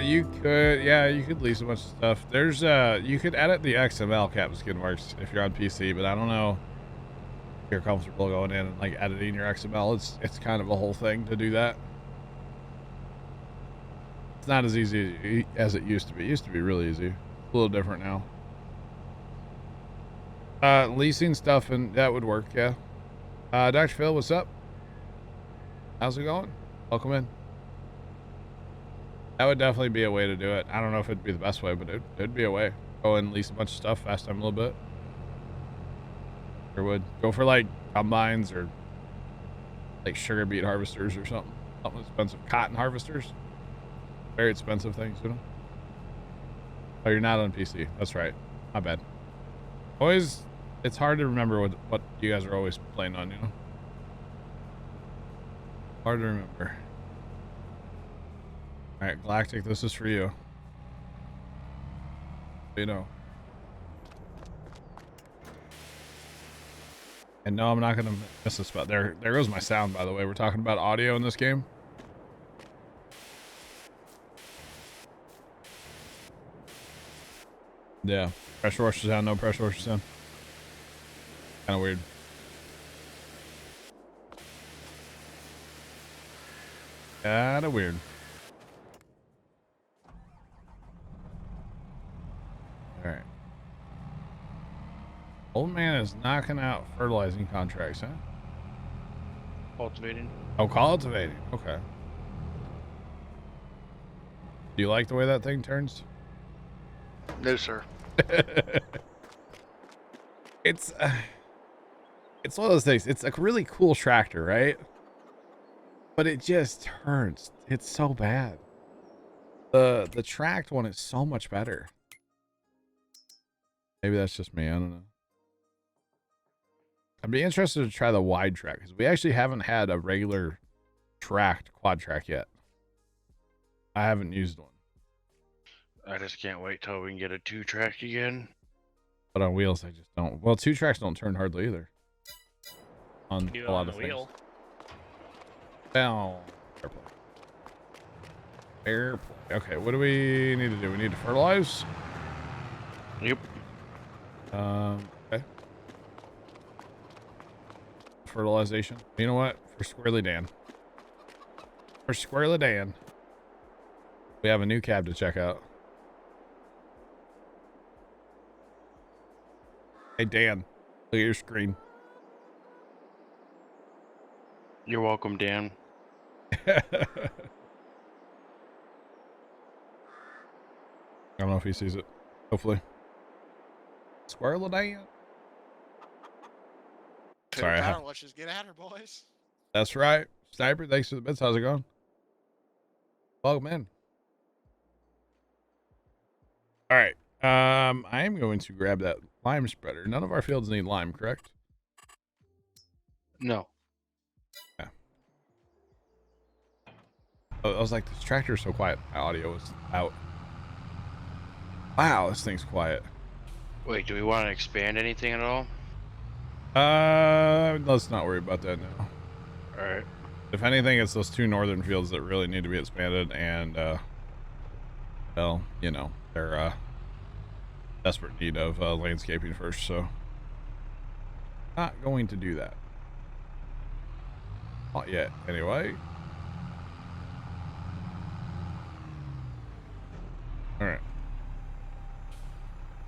You could, yeah, you could lease a bunch of stuff. There's, you could edit the XML Captain Skin Works if you're on PC, but I don't know if you're comfortable going in and like editing your XML. It's kind of a whole thing to do that. It's not as easy as it used to be. It used to be really easy. A little different now. Leasing stuff, and that would work, yeah. Dr. Phil, what's up? How's it going? Welcome in. That would definitely be a way to do it. I don't know if it'd be the best way, but it'd be a way. Go and lease a bunch of stuff, fast time a little bit. Or would go for like combines or like sugar beet harvesters or something. Something expensive. Cotton harvesters. Very expensive things, you know. Oh, you're not on PC. That's right. My bad. Always, it's hard to remember what you guys are always playing on, you know. Hard to remember. All right, Galactic, this is for you. You know. And no, I'm not gonna miss a spot. There goes my sound, by the way. We're talking about audio in this game. Yeah, pressure washer sound, no pressure washer sound. Kind of weird. Kind of weird. All right. Old man is knocking out fertilizing contracts, huh? Cultivating. Oh, cultivating. Okay. Do you like the way that thing turns? No, sir. It's one of those things. It's a really cool tractor, right? But it just turns. It's so bad. The tracked one is so much better. Maybe that's just me. I don't know. I'd be interested to try the wide track because we actually haven't had a regular tracked quad track yet. I haven't used one. I just can't wait till we can get a 2-track again. But on wheels, I just don't. Well, 2 tracks don't turn hardly either. On a lot of things. Wheel. Well, airplane. Airplane. Okay, what do we need to do? We need to fertilize. Yep. Okay. Fertilization. You know what? For Squirrely Dan. For Squirrely Dan. We have a new cab to check out. Hey, Dan. Look at your screen. You're welcome, Dan. I don't know if he sees it. Hopefully. Squirrely Dan. Sorry. Let's just get at her, boys. That's right. Sniper, thanks for the bits. How's it going? Welcome in. All right. I am going to grab that lime spreader. None of our fields need lime, correct? No. Yeah. Oh, I was like, this tractor is so quiet. My audio is out. Wow, this thing's quiet. Wait, do we want to expand anything at all? Let's not worry about that now. All right. If anything, it's those 2 northern fields that really need to be expanded, and well, you know, they're desperate need of landscaping first, so not going to do that. Not yet, anyway. All right.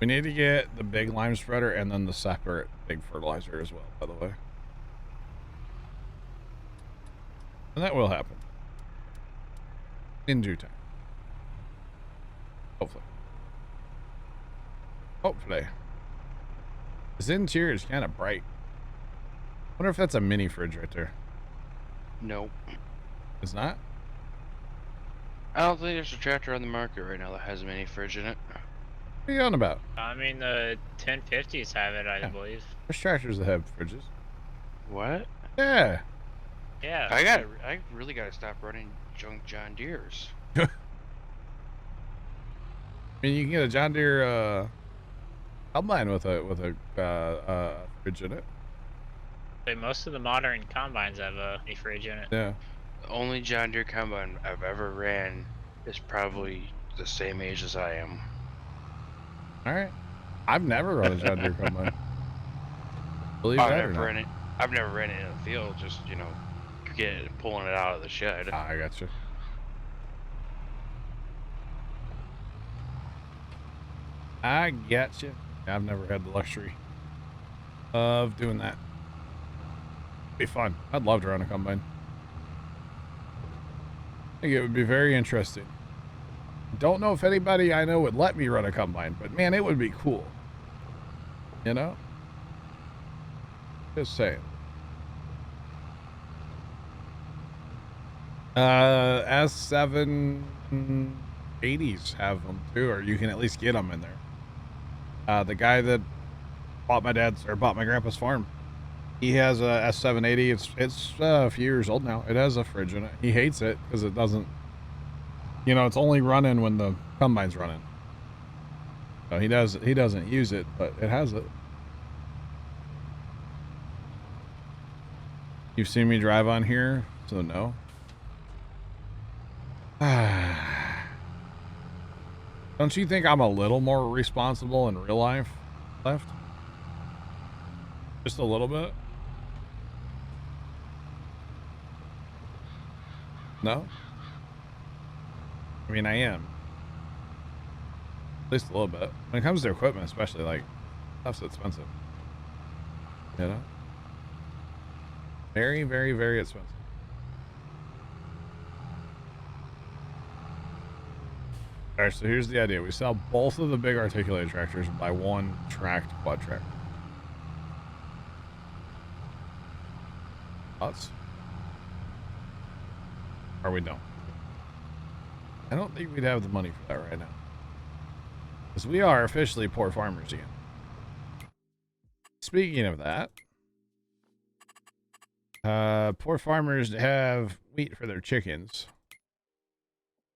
We need to get the big lime spreader and then the separate big fertilizer as well, by the way. And that will happen. In due time. Hopefully. Hopefully. This interior is kind of bright. I wonder if that's a mini fridge right there. Nope. It's not? I don't think there's a tractor on the market right now that has a mini fridge in it. What are you on about? I mean, the 1050s have it, I believe. There's tractors that have fridges. What? Yeah. Yeah. I really gotta stop running junk John Deere's. I mean, you can get a John Deere combine with a fridge in it. But most of the modern combines have a fridge in it. Yeah. The only John Deere combine I've ever ran is probably the same age as I am. All right. I've never run a John Deere combine. Believe that or not. I've never ran it in the field. Just pulling it out of the shed. Ah, I got you. I get you. I've never had the luxury of doing that. Be fun. I'd love to run a combine. I think it would be very interesting. Don't know if anybody I know would let me run a combine, but man, it would be cool. You know? Just saying. S780s have them too, or you can at least get them in there. The guy that bought my grandpa's farm, he has a S780. It's a few years old now. It has a fridge in it. He hates it because it doesn't, it's only running when the combine's running. So he doesn't use it, but it has it. You've seen me drive on here, so no. Don't you think I'm a little more responsible in real life left? Just a little bit? No? I mean, I am. At least a little bit. When it comes to equipment, especially, like, stuff's expensive. You know? Very, very, very expensive. Alright, so here's the idea. We sell both of the big articulated tractors and buy one tracked quad tractor. Thoughts? Or we don't? I don't think we'd have the money for that right now. Because we are officially poor farmers again. Speaking of that, poor farmers have wheat for their chickens.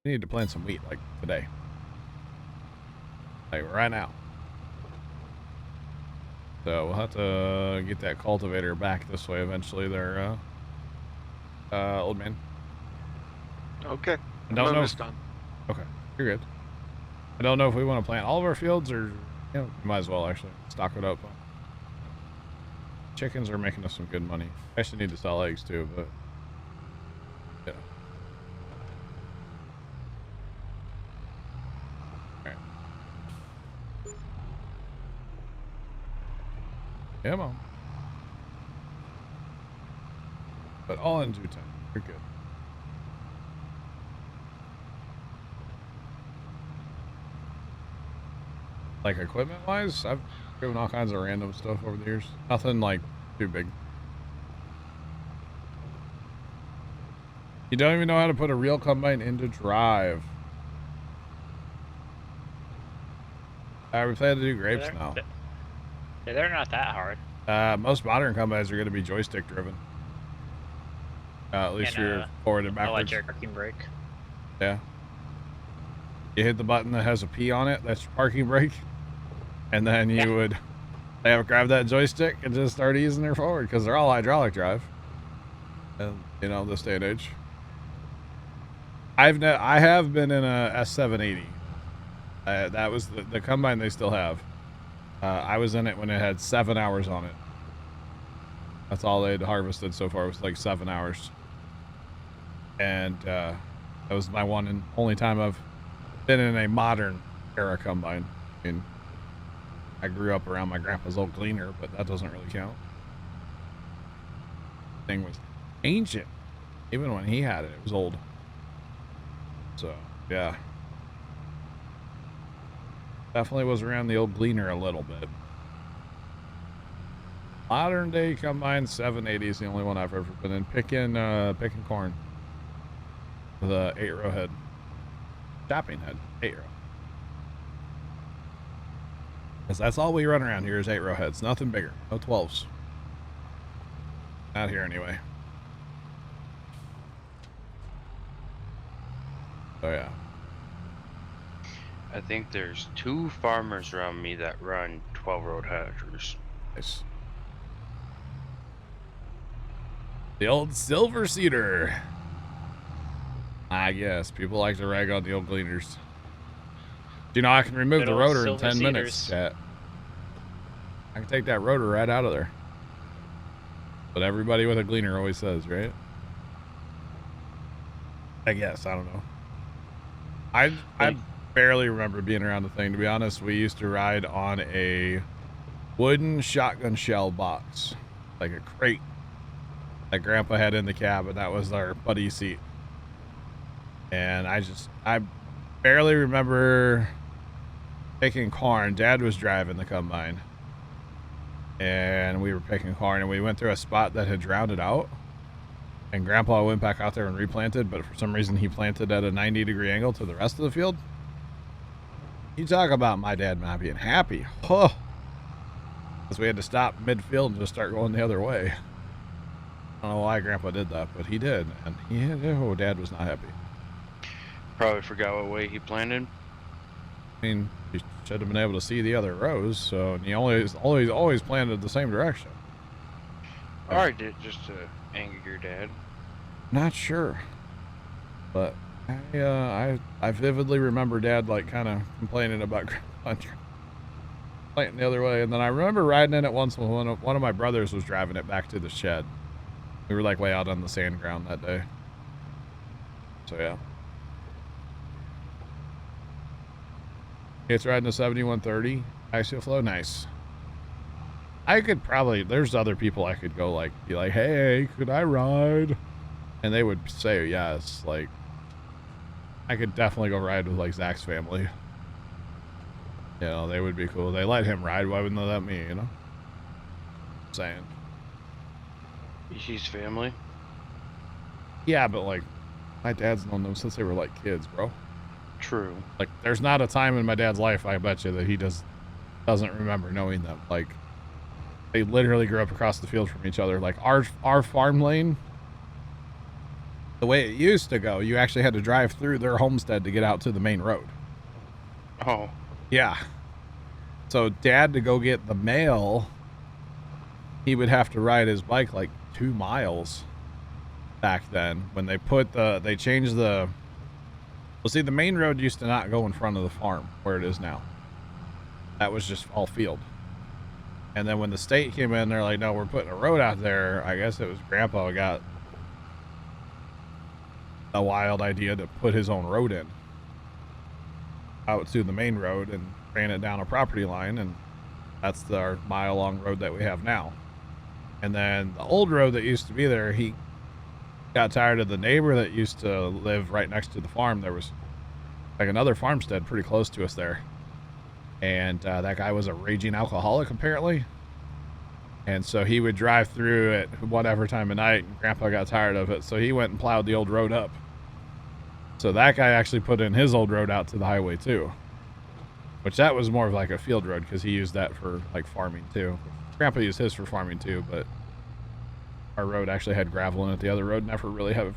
We need to plant some wheat, like, today. Like, right now. So, we'll have to get that cultivator back this way eventually there, old man. Okay. I don't know Almost done. Okay, you're good. I don't know if we want to plant all of our fields or, might as well, actually. Stock it up. Chickens are making us some good money. I actually need to sell eggs, too, but, yeah. Yeah, Mom. But all in due time. You're good. Like equipment-wise, I've driven all kinds of random stuff over the years. Nothing like too big. You don't even know how to put a real combine into drive. We plan to do grapes now. They're not that hard. Most modern combines are going to be joystick driven. At least you're forward and backwards. Electric parking brake. Yeah. You hit the button that has a P on it. That's your parking brake. And then you would grab that joystick and just start easing her forward because they're all hydraulic drive. And this day and age. I have been in a S780. That was the combine they still have. I was in it when it had 7 hours on it. That's all they'd harvested so far was like 7 hours. And that was my one and only time I've been in a modern era combine. I mean, I grew up around my grandpa's old gleaner, but that doesn't really count. Thing was ancient. Even when he had it, it was old. So, yeah. Definitely was around the old gleaner a little bit. Modern day combine 780 is the only one I've ever been in. Picking corn. With a 8-row head. Chopping head. 8-row. Because that's all we run around here is 8-row heads. Nothing bigger. No 12s. Not here anyway. So yeah. I think there's 2 farmers around me that run 12-road headers. Nice. The old silver cedar. I guess people like to rag on the old gleaners. You know, I can remove Good the old rotor in silver 10 minutes, cedars. chat. I can take that rotor right out of there. But everybody with a gleaner always says, right? I guess, I don't know. I barely remember being around the thing, to be honest. We used to ride on a wooden shotgun shell box, like a crate that Grandpa had in the cab, and that was our buddy seat. And I barely remember picking corn. Dad was driving the combine, and we were picking corn, and we went through a spot that had drowned it out, and Grandpa went back out there and replanted, but for some reason he planted at a 90-degree angle to the rest of the field. You talk about my dad not being happy. Huh. Because we had to stop midfield and just start going the other way. I don't know why Grandpa did that, but he did, and Dad was not happy. Probably forgot what way he planted. I mean, you should have been able to see the other rows, so and he always planted the same direction. Or I did just to anger your dad. Not sure, but I vividly remember Dad like kind of complaining about Grandpa planting the other way, and then I remember riding in it once when one of my brothers was driving it back to the shed. We were like way out on the sand ground that day. So yeah. It's riding a 7130 axial flow. Nice. I could probably, there's other people I could go like, be like, hey, could I ride? And they would say yes. Like, I could definitely go ride with like Zach's family. You know, they would be cool. They let him ride. Why wouldn't they let me, you know? Saying. He's family. Yeah, but like, my dad's known them since they were like kids, bro. True. Like, there's not a time in my dad's life, I bet you, that he doesn't remember knowing them. Like, they literally grew up across the field from each other. Like, our farm lane, the way it used to go, you actually had to drive through their homestead to get out to the main road. Oh. Yeah. So Dad, to go get the mail, he would have to ride his bike like 2 miles back then when they changed the, well, see, the main road used to not go in front of the farm where it is now. That was just all field. And then when the state came in, they're like, no, we're putting a road out there. I guess it was Grandpa who got a wild idea to put his own road in out to the main road and ran it down a property line. And that's our mile-long road that we have now. And then the old road that used to be there, he got tired of the neighbor that used to live right next to the farm. There was like another farmstead pretty close to us there. And that guy was a raging alcoholic, apparently. And so he would drive through at whatever time of night, and Grandpa got tired of it. So he went and plowed the old road up. So that guy actually put in his old road out to the highway too. Which that was more of like a field road because he used that for like farming too. Grandpa used his for farming too, but our road actually had gravel in it. The other road never really ever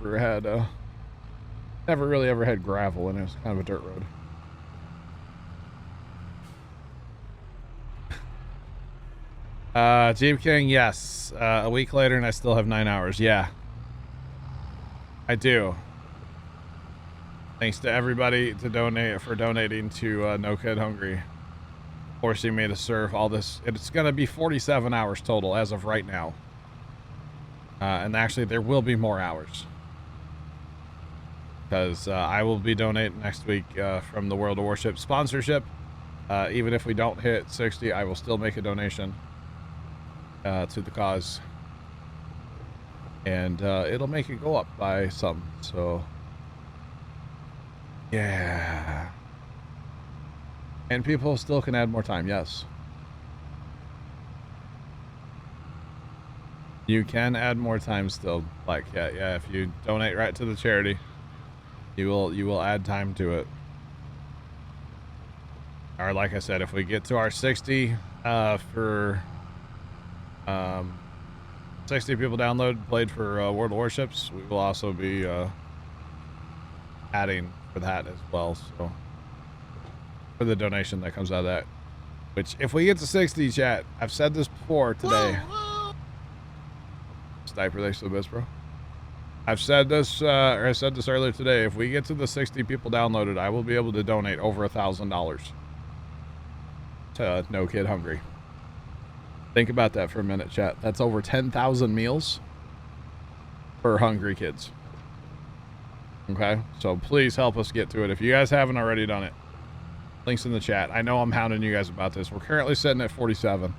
had gravel in it. It was kind of a dirt road. Jeep King, yes. A week later and I still have 9 hours. Yeah. I do. Thanks to everybody for donating to No Kid Hungry. Forcing me to serve all this. It's going to be 47 hours total as of right now. And actually there will be more hours. Because I will be donating next week from the World of Warship sponsorship. Even if we don't hit 60, I will still make a donation to the cause. And it'll make it go up by some. So, yeah. And people still can add more time, yes. You can add more time still, Black Cat. Yeah, if you donate right to the charity, you will add time to it. Or like I said, if we get to our 60 for 60 people played for World of Warships, we will also be adding for that as well. So for the donation that comes out of that, which if we get to 60, chat, I've said this before today. Sniper, they still miss, bro. I've said this, or I said this earlier today. If we get to the 60 people downloaded, I will be able to donate over $1,000 to No Kid Hungry. Think about that for a minute, chat. That's over 10,000 meals for hungry kids. Okay, so please help us get to it. If you guys haven't already done it, links in the chat. I know I'm hounding you guys about this. We're currently sitting at 47.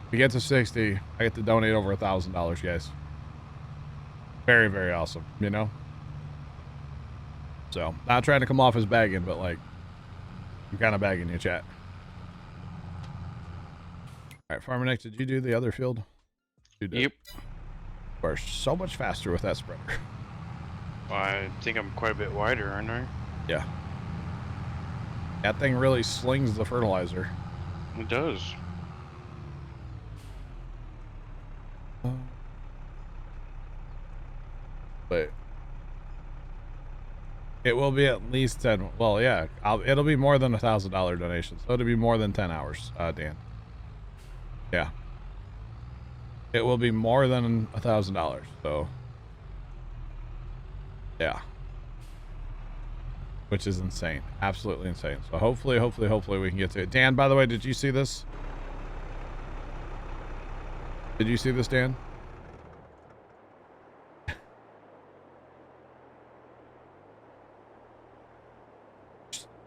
If we get to 60, I get to donate over $1,000, guys. Very, very awesome, you know? So, not trying to come off as bagging, but like, I'm kind of bagging you, chat. All right, Farmer Nick, did you do the other field? You did. Yep. You are so much faster with that spreader. I think I'm quite a bit wider, aren't I? Yeah. That thing really slings the fertilizer. It does. But it will be at least 10. Well, yeah, it'll be more than $1,000 donation. So it'll be more than 10 hours, Dan. Yeah. It will be more than $1,000. So, yeah. Which is insane. Absolutely insane. So hopefully we can get to it. Dan, by the way, did you see this? Did you see this, Dan?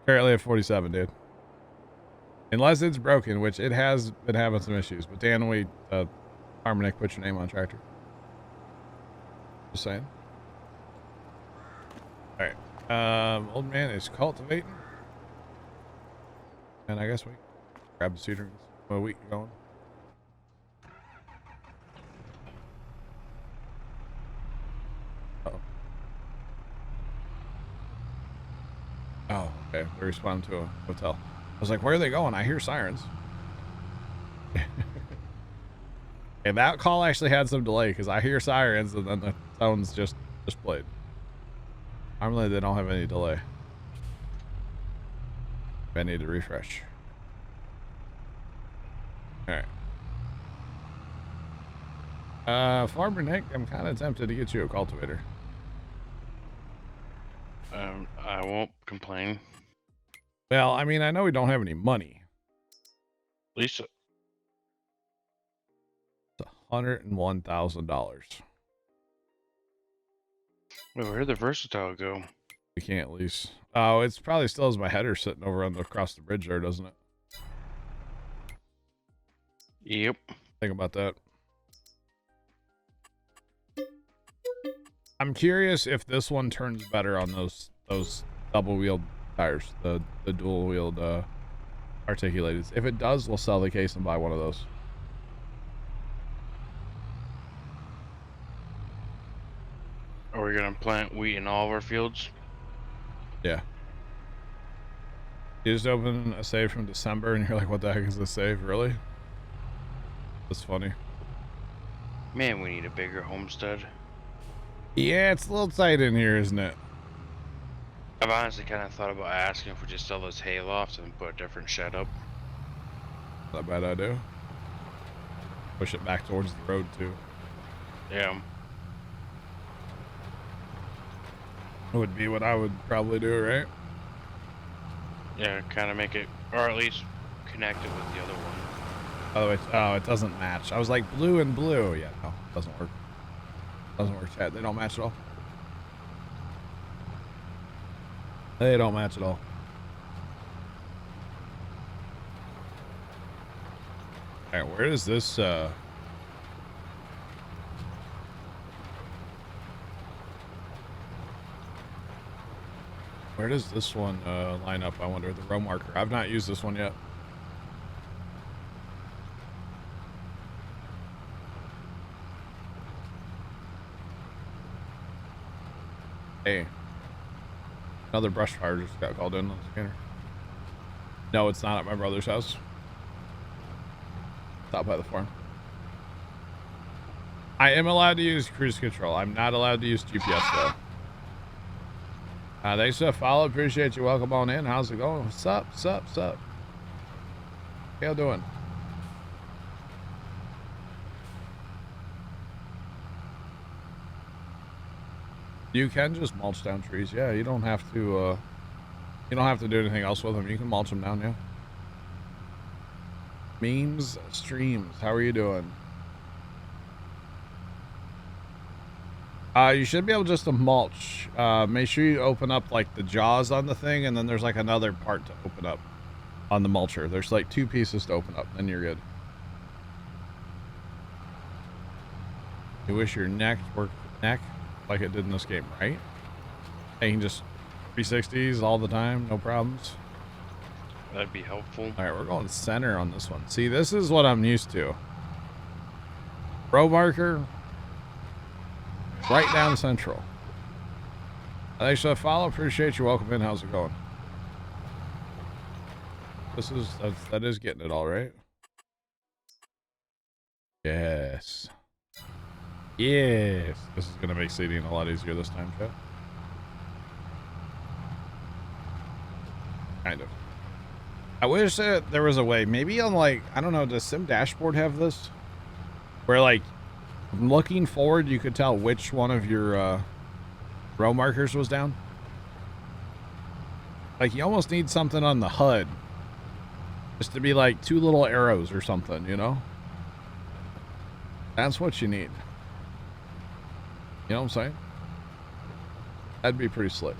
Currently at 47, dude. Unless it's broken, which it has been having some issues. But Dan, Harmonic, put your name on tractor. Just saying. All right. Old man is cultivating. And I guess we grab the cedar and get a week going. Uh-oh. Oh, okay. They responded to a hotel. I was like, where are they going? I hear sirens. And that call actually had some delay because I hear sirens and then the tones just played. Normally they don't have any delay. I need to refresh. Alright. Farmer Nick, I'm kind of tempted to get you a cultivator. I won't complain. Well, I mean, I know we don't have any money. Lisa. It's $101,000. Where did the versatile go? We can't lease. Oh, it's probably still has my header sitting over on across the bridge there, doesn't it? Yep. Think about that. I'm curious if this one turns better on those double wheeled tires, the dual wheeled articulated. If it does, we'll sell the case and buy one of those. Are we gonna plant wheat in all of our fields? Yeah. You just open a save from December and you're like, what the heck is this save? Really? That's funny. Man, we need a bigger homestead. Yeah, it's a little tight in here, isn't it? I've honestly kind of thought about asking if we just sell those hay lofts and put a different shed up. Not a bad idea. Push it back towards the road too. Yeah. Would be what I would probably do, right? Yeah, kind of make it, or at least connect it with the other one. By the way, oh, it doesn't match. I was like blue and blue. Yeah, no, it doesn't work. Doesn't work, chat. They don't match at all. They don't match at all. All right, where is this? Where does this one line up? I wonder. The row marker. I've not used this one yet. Hey. Another brush fire just got called in on the scanner. No, it's not at my brother's house. It's out by the farm. I am allowed to use cruise control. I'm not allowed to use GPS though. Thanks for the follow. Appreciate you. Welcome on in. How's it going? What's up? What's up? What's up? How y'all doing? You can just mulch down trees. Yeah, you don't have to. You don't have to do anything else with them. You can mulch them down. Yeah. Memes, streams. How are you doing? You should be able just to mulch. Make sure you open up like the jaws on the thing, and then there's like another part to open up on the mulcher. There's like 2 pieces to open up, then you're good. You wish your neck worked neck like it did in this game, right? And you can just 360s all the time, no problems. That'd be helpful. All right, we're going center on this one. See, this is what I'm used to. Row marker, right down central. Thanks for the follow. Appreciate you. Welcome in. How's it going? That is getting it all right. Yes. Yes. This is gonna make seating a lot easier this time, chat. Kind of. I wish that there was a way, maybe on like, I don't know, does Sim Dashboard have this? Where like, looking forward, you could tell which one of your row markers was down. Like, you almost need something on the HUD. Just to be like 2 little arrows or something, you know? That's what you need. You know what I'm saying? That'd be pretty slick.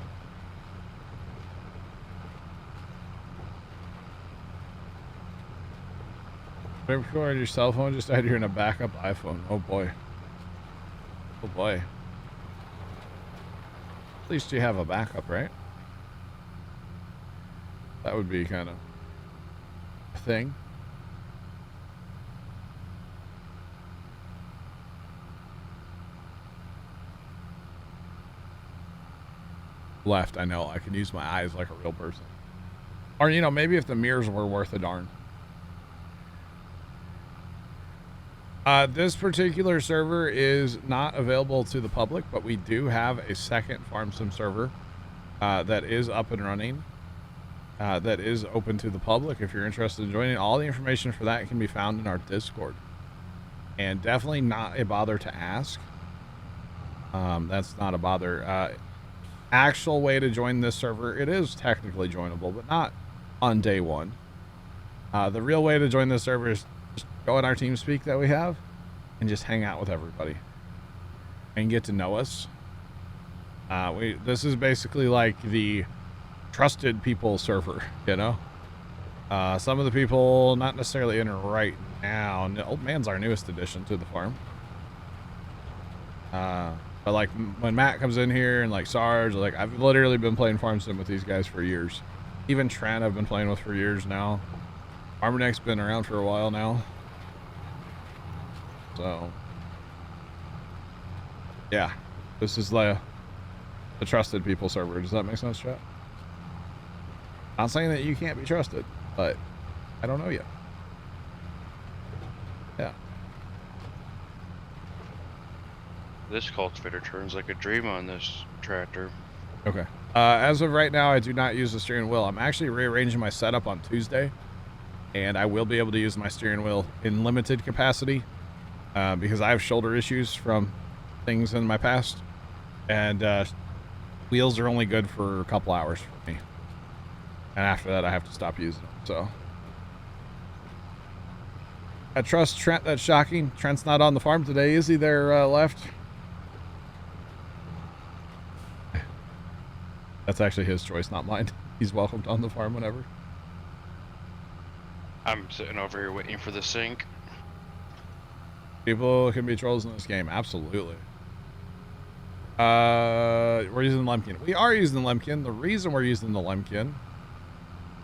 Record your cell phone, just add you're in a backup iPhone. Oh boy. Oh boy. At least you have a backup, right? That would be kind of a thing. Left, I know. I can use my eyes like a real person. Or, you know, maybe if the mirrors were worth a darn. This particular server is not available to the public, but we do have a second farm sim server that is up and running. That is open to the public. If you're interested in joining, all the information for that can be found in our Discord. And definitely not a bother to ask. That's not a bother. Actual way to join this server, it is technically joinable, but not on day one. The real way to join this server is just go in our TeamSpeak that we have and just hang out with everybody and get to know us. This is basically like the trusted people server, you know? Some of the people not necessarily in right now. Old Man's our newest addition to the farm. But like when Matt comes in here and like Sarge, like I've literally been playing farm sim with these guys for years. Even Trent I've been playing with for years now. Armorneck's been around for a while now. So yeah, this is like the trusted people server. Does that make sense, chat? Not saying that you can't be trusted, but I don't know yet. Yeah. This cultivator turns like a dream on this tractor. Okay. As of right now, I do not use the steering wheel. I'm actually rearranging my setup on Tuesday, and I will be able to use my steering wheel in limited capacity because I have shoulder issues from things in my past, and wheels are only good for a couple hours for me. And after that, I have to stop using them. So I trust Trent. That's shocking. Trent's not on the farm today, is he? There left. That's actually his choice, not mine. He's welcomed on the farm whenever. I'm sitting over here waiting for the sink. People can be trolls in this game, absolutely. We're using the Lemkin. We are using the Lemkin. The reason we're using the Lemkin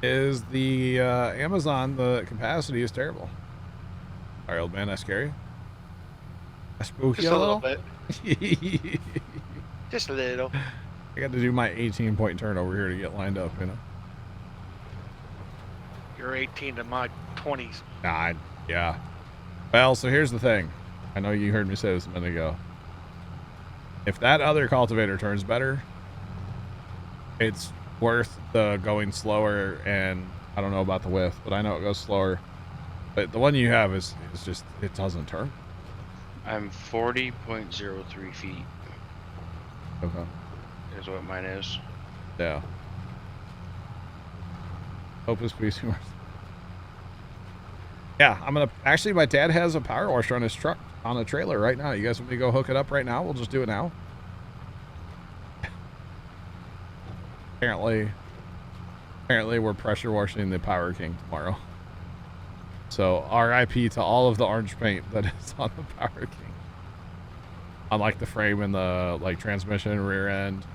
is the Amazon, the capacity is terrible. Sorry, old man, that's scary. That's spooky. Just a little bit. bit. Just a little. I got to do my 18-point turn over here to get lined up, you know? You're 18 to my 20s. Nah, yeah. Well, so here's the thing. I know you heard me say this a minute ago. If that other cultivator turns better, it's worth the going slower, and I don't know about the width, but I know it goes slower. But the one you have is just, it doesn't turn. I'm 40.03 feet. Okay. is what mine is. Yeah. Hope is please. Yeah, I'm gonna actually. My dad has a power washer on his truck on a trailer right now. You guys want me to go hook it up right now? We'll just do it now. Apparently we're pressure washing the Power King tomorrow. So RIP to all of the orange paint that is on the Power King. On like the frame and the like transmission, rear end,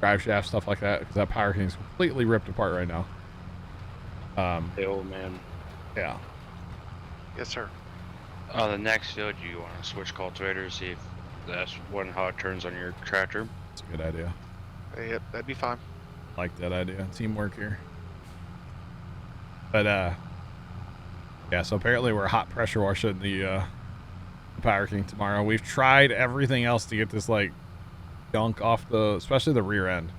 drive shaft, stuff like that. Because that Power King's completely ripped apart right now. The old man. Yeah. Yes, sir. On the next field, you want to switch cultivators, see if that's how it turns on your tractor. That's a good idea. Yep, that'd be fine. Like that idea. Teamwork here. But yeah, so apparently we're hot pressure washing the Power King tomorrow. We've tried everything else to get this like gunk off the, especially the rear end.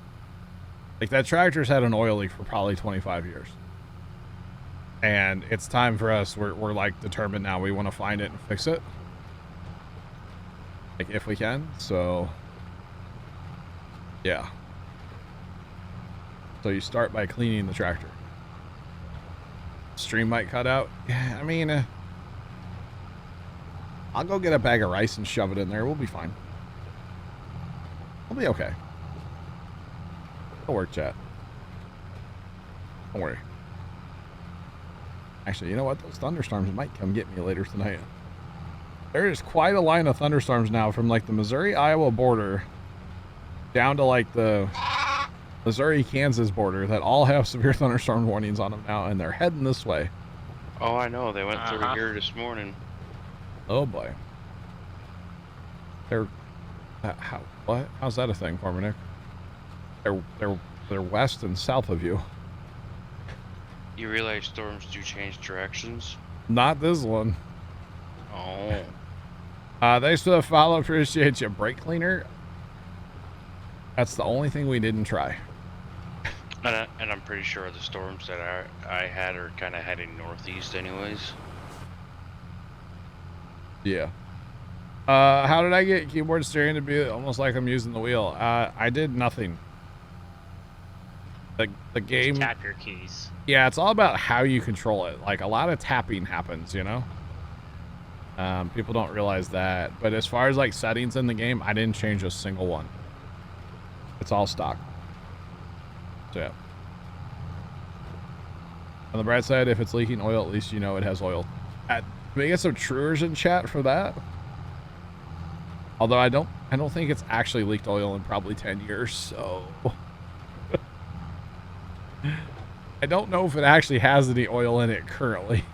Like that tractor's had an oil leak for probably 25 years. And it's time for us, we're like determined now, we want to find it and fix it. Like if we can, so yeah. So you start by cleaning the tractor. Stream might cut out. Yeah, I mean, I'll go get a bag of rice and shove it in there. We'll be fine. We'll be okay. It'll work, chat. Don't worry. Actually, you know what? Those thunderstorms might come get me later tonight. There is quite a line of thunderstorms now from like the Missouri-Iowa border down to like the Missouri-Kansas border that all have severe thunderstorm warnings on them now, and they're heading this way. Oh, I know. They went through here this morning. Oh boy. They're what? How's that a thing, Farmer Nick? They're west and south of you. You realize storms do change directions? Not this one. Oh. Thanks for the follow. Appreciate you. Brake cleaner. That's the only thing we didn't try. And I'm pretty sure the storms that I had are kind of heading northeast anyways. Yeah. How did I get keyboard steering to be almost like I'm using the wheel? I did nothing. The game. Just tap your keys. Yeah, it's all about how you control it. Like a lot of tapping happens, you know. People don't realize that. But as far as like settings in the game, I didn't change a single one. It's all stock. So yeah. On the bright side, if it's leaking oil, at least you know it has oil. Can we get some truers in chat for that? Although I don't think it's actually leaked oil in probably 10 years, so I don't know if it actually has any oil in it currently.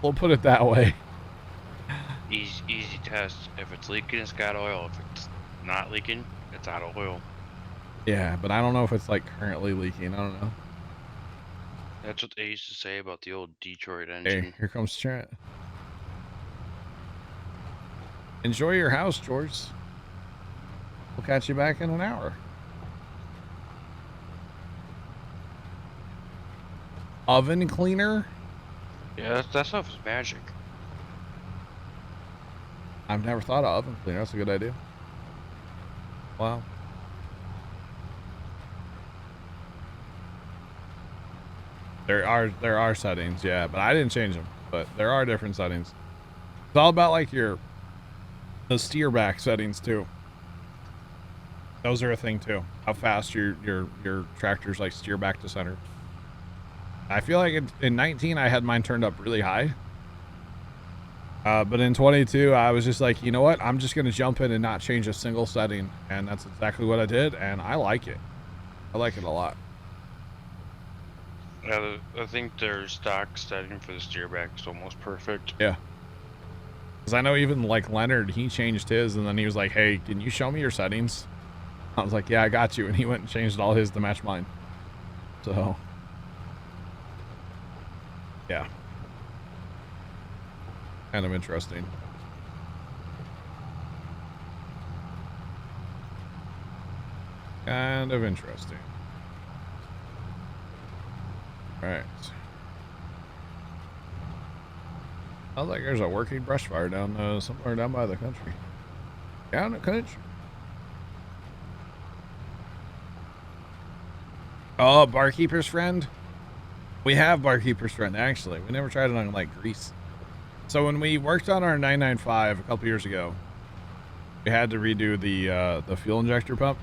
We'll put it that way. Easy test. If it's leaking, it's got oil. If it's not leaking, it's out of oil. Yeah, but I don't know if it's like currently leaking. I don't know. That's what they used to say about the old Detroit engine. Hey, here comes chat. Enjoy your house, George. We'll catch you back in an hour. Oven cleaner? Yeah, that stuff is magic. I've never thought of oven cleaner. That's a good idea. Wow. There are settings, yeah, but I didn't change them. But there are different settings. It's all about like the steer back settings too. Those are a thing too. How fast your tractors like steer back to center. I feel like in 19 I had mine turned up really high. But in 22 I was just like, you know what? I'm just gonna jump in and not change a single setting, and that's exactly what I did, and I like it. I like it a lot. Yeah, I think their stock setting for the steer back is almost perfect. Yeah. Because I know even like Leonard, he changed his, and then he was like, hey, can you show me your settings? I was like, yeah, I got you. And he went and changed all his to match mine. So, yeah. Kind of interesting. Kind of interesting. Right. Sounds like there's a working brush fire down somewhere down by the country. Down the country. Oh, Barkeeper's Friend? We have Barkeeper's Friend, actually. We never tried it on, like, grease. So when we worked on our 995 a couple years ago, we had to redo the fuel injector pump.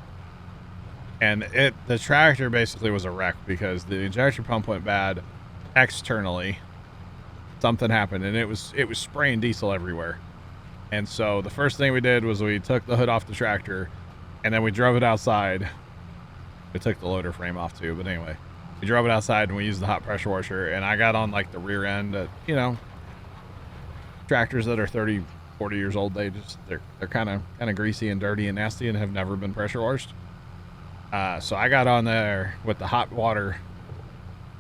And the tractor basically was a wreck because the injector pump went bad externally. Something happened, and it was spraying diesel everywhere. And so the first thing we did was we took the hood off the tractor, and then we drove it outside. We took the loader frame off too, but anyway, we drove it outside and we used the hot pressure washer. And I got on like the rear end. You know, tractors that are 30, 40 years old, they're kind of greasy and dirty and nasty and have never been pressure washed. So I got on there with the hot water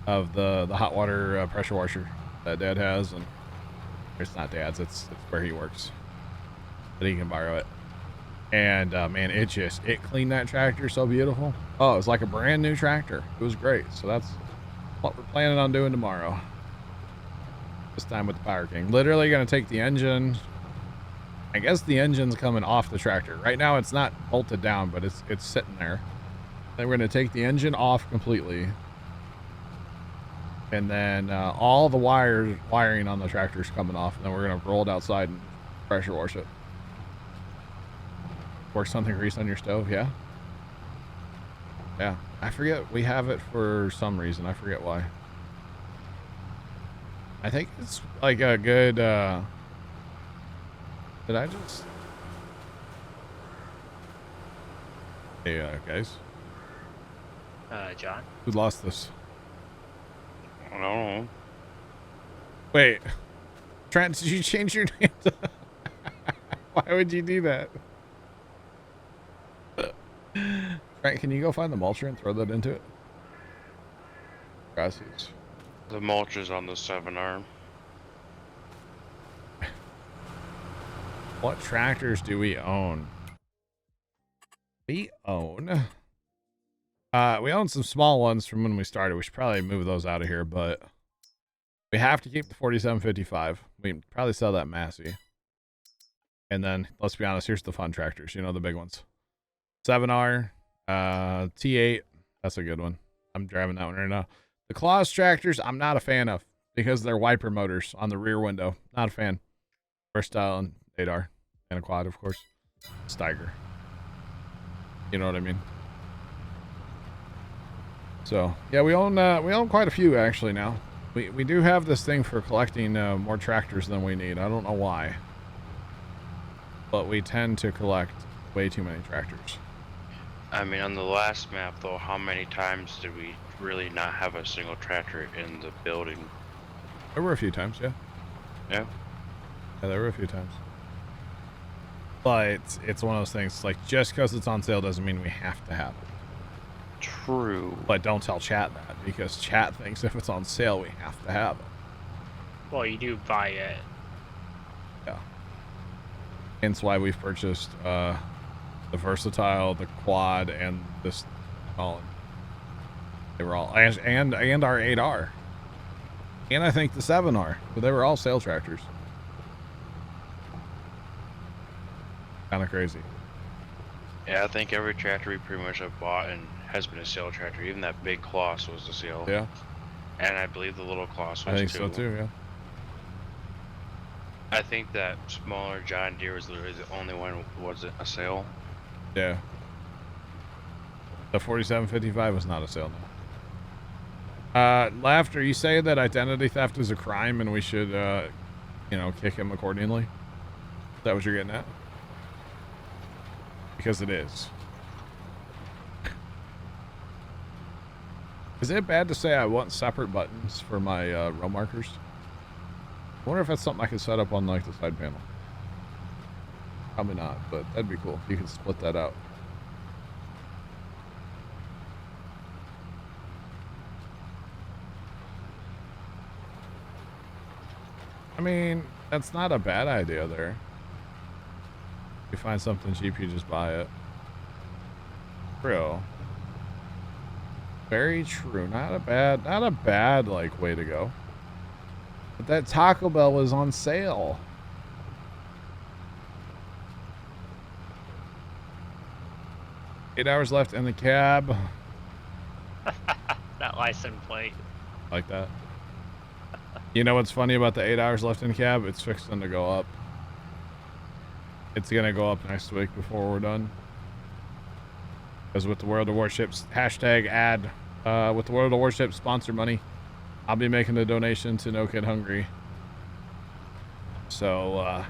of the hot water pressure washer that Dad has, and it's not Dad's, it's where he works, but he can borrow it. And man, it cleaned that tractor so beautiful. Oh, it was like a brand new tractor. It was great. So that's what we're planning on doing tomorrow. This time with the Power King. Literally gonna take the engine. I guess the engine's coming off the tractor. Right now it's not bolted down, but it's sitting there. Then we're gonna take the engine off completely. And then all the wiring on the tractor is coming off. And then we're gonna roll it outside and pressure wash it. Work something grease on your stove, yeah? Yeah, I forget, we have it for some reason, I forget why. I think it's like a good, did I just... Hey, guys. John? Who lost this? I don't know. Wait. Trent, did you change your name to... Why would you do that? Trent, can you go find the mulcher and throw that into it? Gracias. The mulcher's on the 7-arm. What tractors do we own? We own some small ones from when we started. We should probably move those out of here, but we have to keep the 4755. We can probably sell that Massey. And then, let's be honest, here's the fun tractors, you know, the big ones. 7R, T8, that's a good one. I'm driving that one right now. The Claws tractors, I'm not a fan of because they're wiper motors on the rear window. Not a fan. Versatile and 8R and a quad, of course. Steiger. You know what I mean? So yeah, we own quite a few actually now. We do have this thing for collecting more tractors than we need. I don't know why, but we tend to collect way too many tractors. I mean, on the last map, though, how many times did we really not have a single tractor in the building? There were a few times, yeah. Yeah? Yeah, there were a few times. But it's one of those things, like, just because it's on sale doesn't mean we have to have it. True. But don't tell chat that, because chat thinks if it's on sale, we have to have it. Well, you do buy it. Yeah. Hence why we've purchased, the Versatile, the Quad, and this Colin. They were all, and our 8R. And I think the 7R. But they were all sale tractors. Kind of crazy. Yeah, I think every tractor we pretty much have bought and has been a sale tractor. Even that big Kloss was a sale. Yeah. And I believe the little Kloss was too. I think so too, yeah. I think that smaller John Deere was literally the only one wasn't a sale. Yeah. The 4755 was not a sale, no. Laughter, you say that identity theft is a crime and we should, you know, kick him accordingly? Is that what you're getting at? Because it is. Is it bad to say I want separate buttons for my row markers? I wonder if that's something I could set up on like the side panel. Probably not, but that'd be cool. You can split that out. I mean, that's not a bad idea there. If you find something cheap, you just buy it. True. Very true. Not a bad like way to go. But that Taco Bell was on sale. $8 hours left in the cab. That license plate. Like that. You know what's funny about the 8 hours left in cab? It's fixing to go up. It's gonna go up next week before we're done. Because with the World of Warships hashtag ad, with the World of Warships sponsor money, I'll be making a donation to No Kid Hungry. So,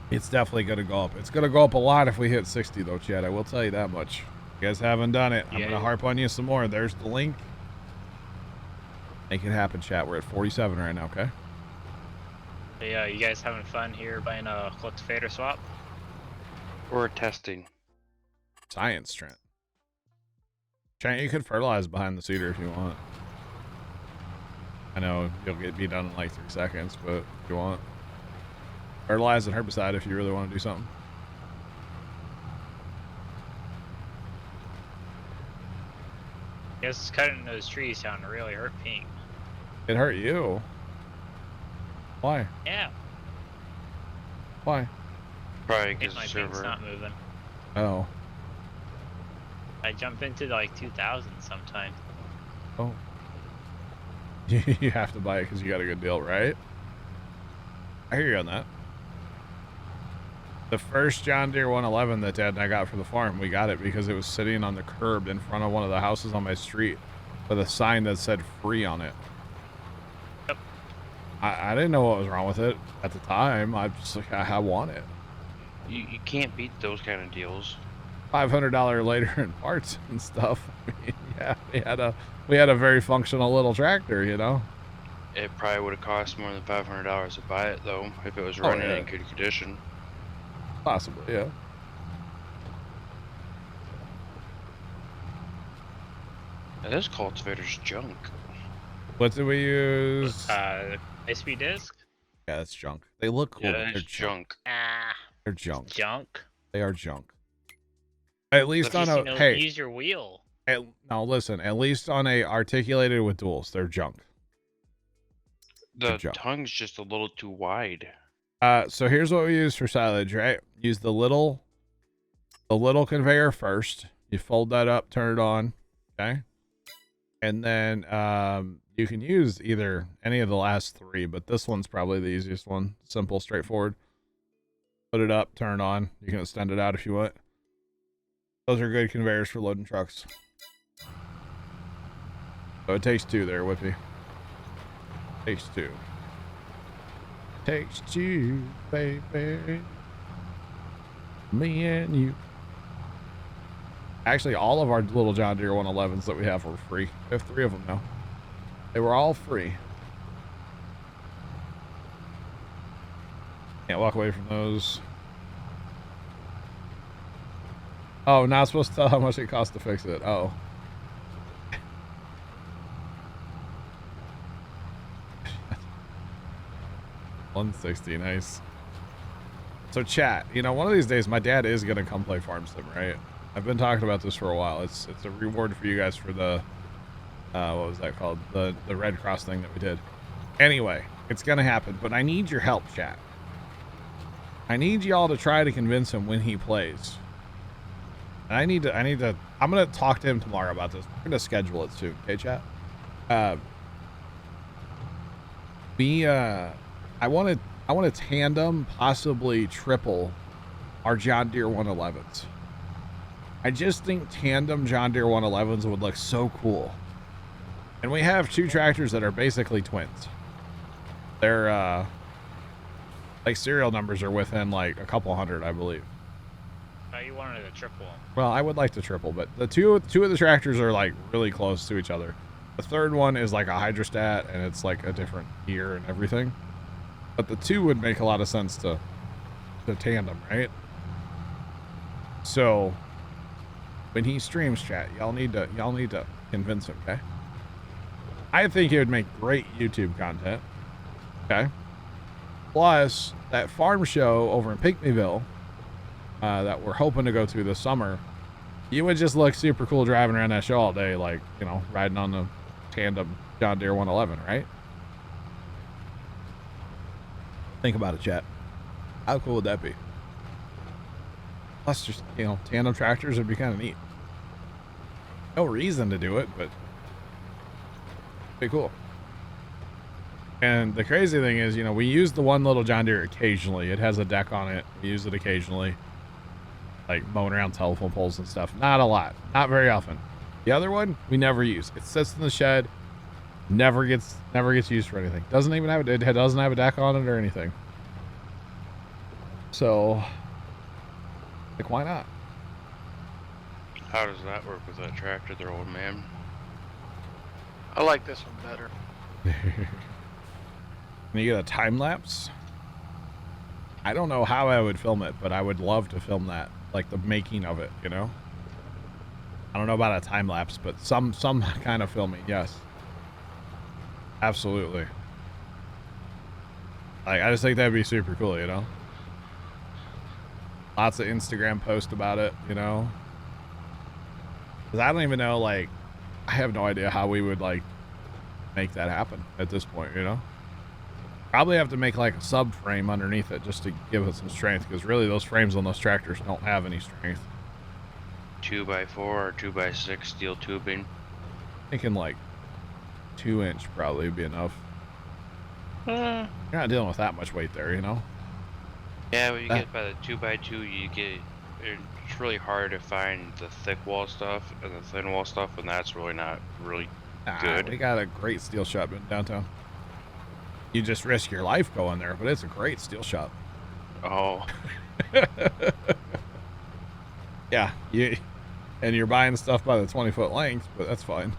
it's definitely gonna go up. It's gonna go up a lot if we hit 60 though, Chad. I will tell you that much. You guys haven't done it. I'm gonna harp on you some more. There's the link. Make it happen, chat. We're at 47 right now, okay? Yeah, you guys having fun here buying a cultivator swap? We're testing. Science, Trent. Trent, you could fertilize behind the seeder if you want. I know you'll be done in like 3 seconds, but if you want. Fertilize and herbicide if you really want to do something. Just cutting those trees down really hurt Pink. It hurt you. Why? Yeah. Why? Probably If because my the Pink's server. not moving. Oh. I jump into like 2,000 sometimes. Oh. You have to buy it because you got a good deal, right? I hear you on that. The first John Deere 111 that Dad and I got for the farm, we got it because it was sitting on the curb in front of one of the houses on my street with a sign that said free on it. Yep. I didn't know what was wrong with it at the time. I just like, I want it. You can't beat those kind of deals. $500 later in parts and stuff. I mean, yeah, we had a very functional little tractor, you know. It probably would have cost more than $500 to buy it though, if it was running in good condition. Possibly, yeah. Now, this cultivator's junk. What did we use? SP disc? Yeah, that's junk. They look cool. Yeah, But they're it's junk. Ah, They're junk. junk. They are junk. At least on a Hey, use your wheel. no, listen. At least on a articulated with duals, they're junk. The junk. tongue's just a little too wide. So here's what we use for silage, right? Use the little conveyor first. You fold that up, turn it on, okay? And then you can use either any of the last 3, but this one's probably the easiest one. Simple, straightforward. Put it up, turn it on. You can extend it out if you want. Those are good conveyors for loading trucks. So it takes 2 there, Whippy. Takes 2. Takes 2, baby. Me and you. Actually, all of our little John Deere 111s that we have were free. We have 3 of them now. They were all free. Can't walk away from those. Oh, not supposed to tell how much it costs to fix it. Oh. $160, nice. So chat, you know, one of these days my dad is gonna come play Farm Sim, right? I've been talking about this for a while. It's a reward for you guys for the what was that called? The Red Cross thing that we did. Anyway, it's gonna happen, but I need your help, chat. I need y'all to try to convince him when he plays. And I need to I'm gonna talk to him tomorrow about this. We're gonna schedule it soon, okay, chat? I want to tandem, possibly triple our John Deere 111s. I just think tandem John Deere 111s would look so cool. And we have 2 tractors that are basically twins. They're like serial numbers are within like a couple hundred, I believe. Oh, you wanted a triple. Well, I would like to triple, but the two of the tractors are like really close to each other. The third one is like a hydrostat and it's like a different gear and everything. But the 2 would make a lot of sense to tandem, right? So when he streams, chat, y'all need to convince him, okay? I think it would make great YouTube content. Okay. Plus that farm show over in Pinckneyville that we're hoping to go to this summer, you would just look super cool driving around that show all day, like, you know, riding on the tandem John Deere 111, right? Think about it, chat. How cool would that be? Plus, just, you know, tandem tractors would be kind of neat. No reason to do it, but pretty cool. And the crazy thing is, you know, we use the one little John Deere occasionally. It has a deck on it. We use it occasionally. Like mowing around telephone poles and stuff. Not a lot. Not very often. The other one, we never use. It sits in the shed. Never gets used for anything. Doesn't even have it doesn't have a deck on it or anything. So, like, why not? How does that work with that tractor there, old man? I like this one better. Can you get a time lapse? I don't know how I would film it, but I would love to film that, like the making of it, you know? I don't know about a time lapse, but some kind of filming, yes. Absolutely. Like, I just think that'd be super cool, you know? Lots of Instagram posts about it, you know? Because I don't even know, like, I have no idea how we would, like, make that happen at this point, you know? Probably have to make, like, a subframe underneath it just to give it some strength, because really those frames on those tractors don't have any strength. 2x4 or 2x6 steel tubing. Thinking, like, 2-inch probably would be enough. You're not dealing with that much weight there, you know? Yeah, when you get by the 2x2, you get... It's really hard to find the thick wall stuff and the thin wall stuff, and that's really not really good. We got a great steel shop in downtown. You just risk your life going there, but it's a great steel shop. Oh. Yeah, and you're buying stuff by the 20-foot length, but that's fine.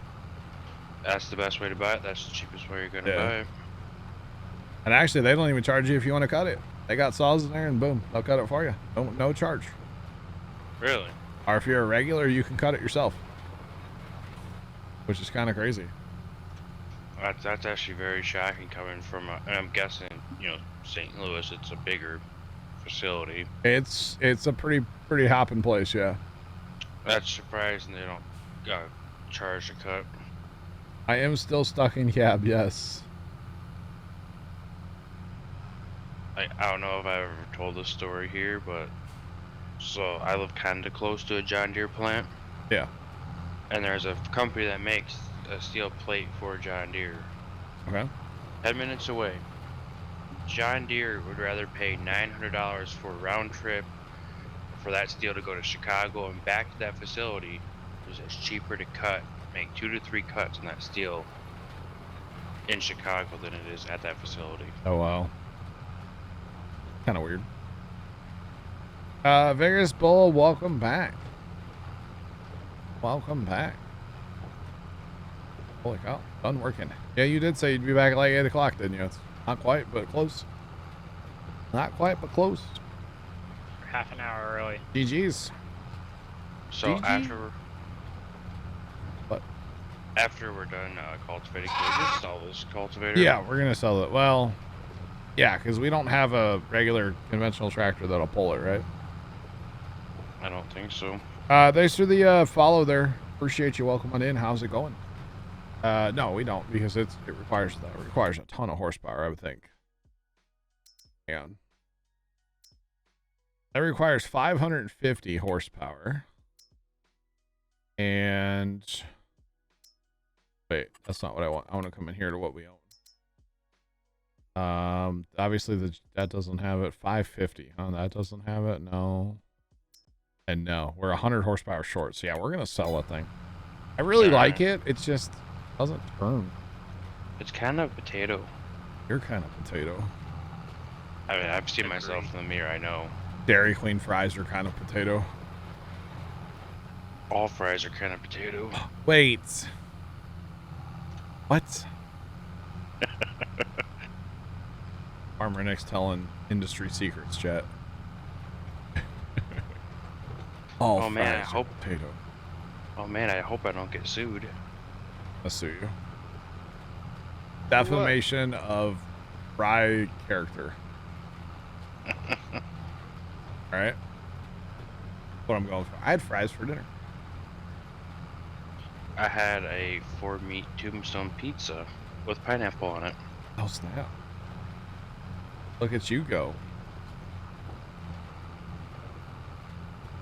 That's the best way to buy it. That's the cheapest way you're going to buy it. And actually, they don't even charge you if you want to cut it. They got saws in there, and boom, they'll cut it for you. No charge. Really? Or if you're a regular, you can cut it yourself, which is kind of crazy. That's actually very shocking coming from, and I'm guessing, you know, St. Louis, it's a bigger facility. It's a pretty hopping place, yeah. That's surprising they don't charge a cut. I am still stuck in cab, yes. I don't know if I've ever told this story here, but so I live kind of close to a John Deere plant. Yeah. And there's a company that makes a steel plate for John Deere. Okay. 10 minutes away. John Deere would rather pay $900 for a round trip for that steel to go to Chicago and back to that facility, because it's cheaper to make 2 to 3 cuts on that steel in Chicago than it is at that facility. Oh, wow. Kind of weird. Vegas Bull, welcome back. Welcome back. Holy cow, done working. Yeah, you did say you'd be back at like 8 o'clock, didn't you? It's not quite, but close. Not quite, but close. Half an hour early. GG's. So GG? after we're done cultivating, can we just sell this cultivator? Yeah, we're gonna sell it. Well, yeah, because we don't have a regular conventional tractor that'll pull it, right? I don't think so. Thanks for the follow there. Appreciate you. Welcome on in. How's it going? No, we don't, because it requires that. It requires a ton of horsepower, I would think. Hang on. That requires 550 horsepower. And wait, that's not what I want. I want to come in here to what we own. Obviously that doesn't have it. 550. Oh, that doesn't have it. No. And no, we're 100 horsepower short. So yeah, we're gonna sell that thing. I really like it. It just doesn't turn. It's kind of potato. You're kind of potato. I mean, I've seen myself in the mirror. I know. Dairy Queen fries are kind of potato. All fries are kind of potato. Wait. What? Farmer Nick's telling industry secrets, chat. Oh man, I hope potato. Oh man, I hope I don't get sued. I'll sue you. Defamation of fry character. Alright. What I'm going for. I had fries for dinner. I had a 4-meat tombstone pizza with pineapple on it. Oh snap. Look at you go.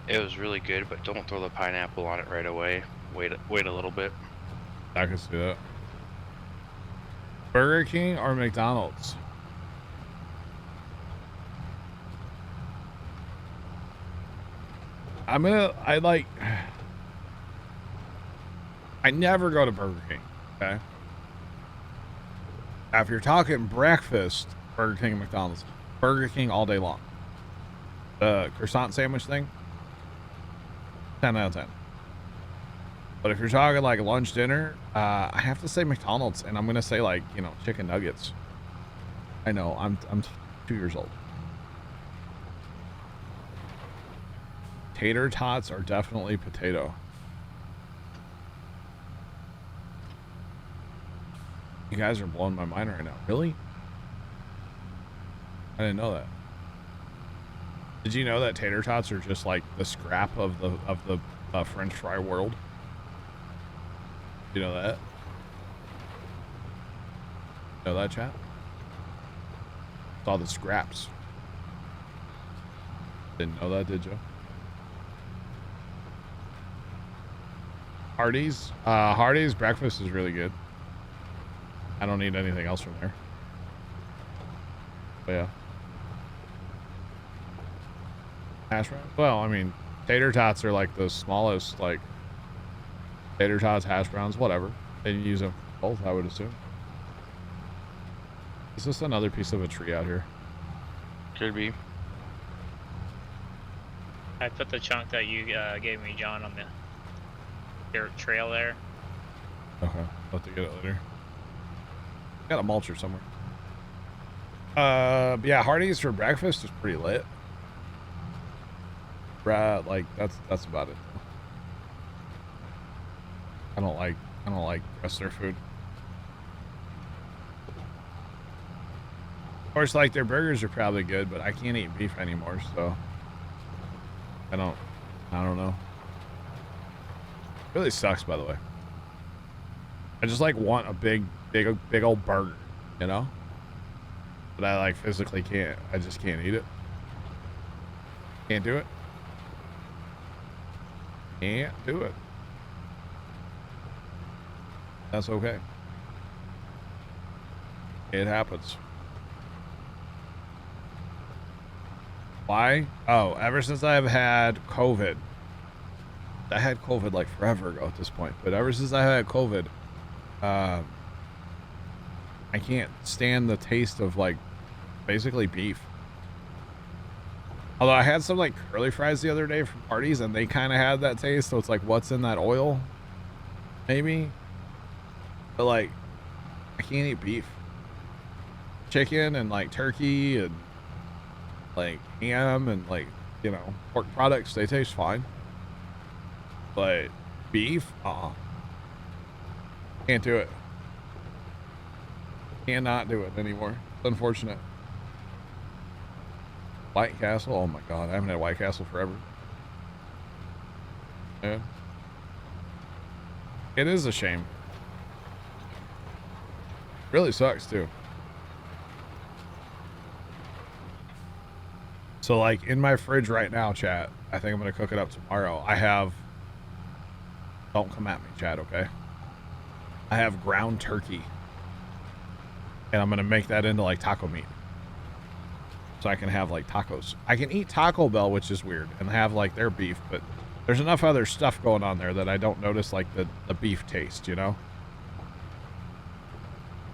It was really good, but don't throw the pineapple on it right away. wait a little bit. I can see that. Burger King or McDonald's? I never go to Burger King, okay? Now, if you're talking breakfast, Burger King and McDonald's. Burger King all day long. The croissant sandwich thing, 10 out of 10. But if you're talking like lunch, dinner, I have to say McDonald's, and I'm gonna say like, you know, chicken nuggets. I know, I'm 2 years old. Tater tots are definitely potato. You guys are blowing my mind right now. Really? I didn't know that. Did you know that tater tots are just like the scrap of the French fry world? You know that? Know that, chat? It's all the scraps. Didn't know that, did you? Hardee's? Hardee's breakfast is really good. I don't need anything else from there. But yeah. Hash browns? Well, I mean, tater tots are like the smallest, like, tater tots, hash browns, whatever. They use them both, I would assume. Is this another piece of a tree out here? Could be. I put the chunk that you gave me, John, on the dirt trail there. Okay, I'll have to get it later. Got a mulcher somewhere. Yeah, Hardee's for breakfast is pretty lit. Like that's about it. I don't like the rest of their food. Of course, like their burgers are probably good, but I can't eat beef anymore, so I don't know. It really sucks, by the way. I just like want a big old burger, you know? But I like physically can't. I just can't eat it. Can't do it. Can't do it. That's okay. It happens. Why? Oh, ever since I've had COVID. I had COVID like forever ago at this point, but ever since I had COVID, I can't stand the taste of like basically beef. Although I had some like curly fries the other day from parties and they kind of had that taste. So it's like, what's in that oil? Maybe. But like, I can't eat beef. Chicken and like turkey and like ham and like, you know, pork products, they taste fine. But beef, can't do it. Cannot do it anymore. It's unfortunate. White Castle, oh my god, I haven't had White Castle forever. Yeah. It is a shame. Really sucks too. So like in my fridge right now, chat, I think I'm gonna cook it up tomorrow. I have, don't come at me, chat, okay? I have ground turkey. And I'm gonna make that into like taco meat. So I can have like tacos. I can eat Taco Bell, which is weird, and have like their beef, but there's enough other stuff going on there that I don't notice like the beef taste, you know?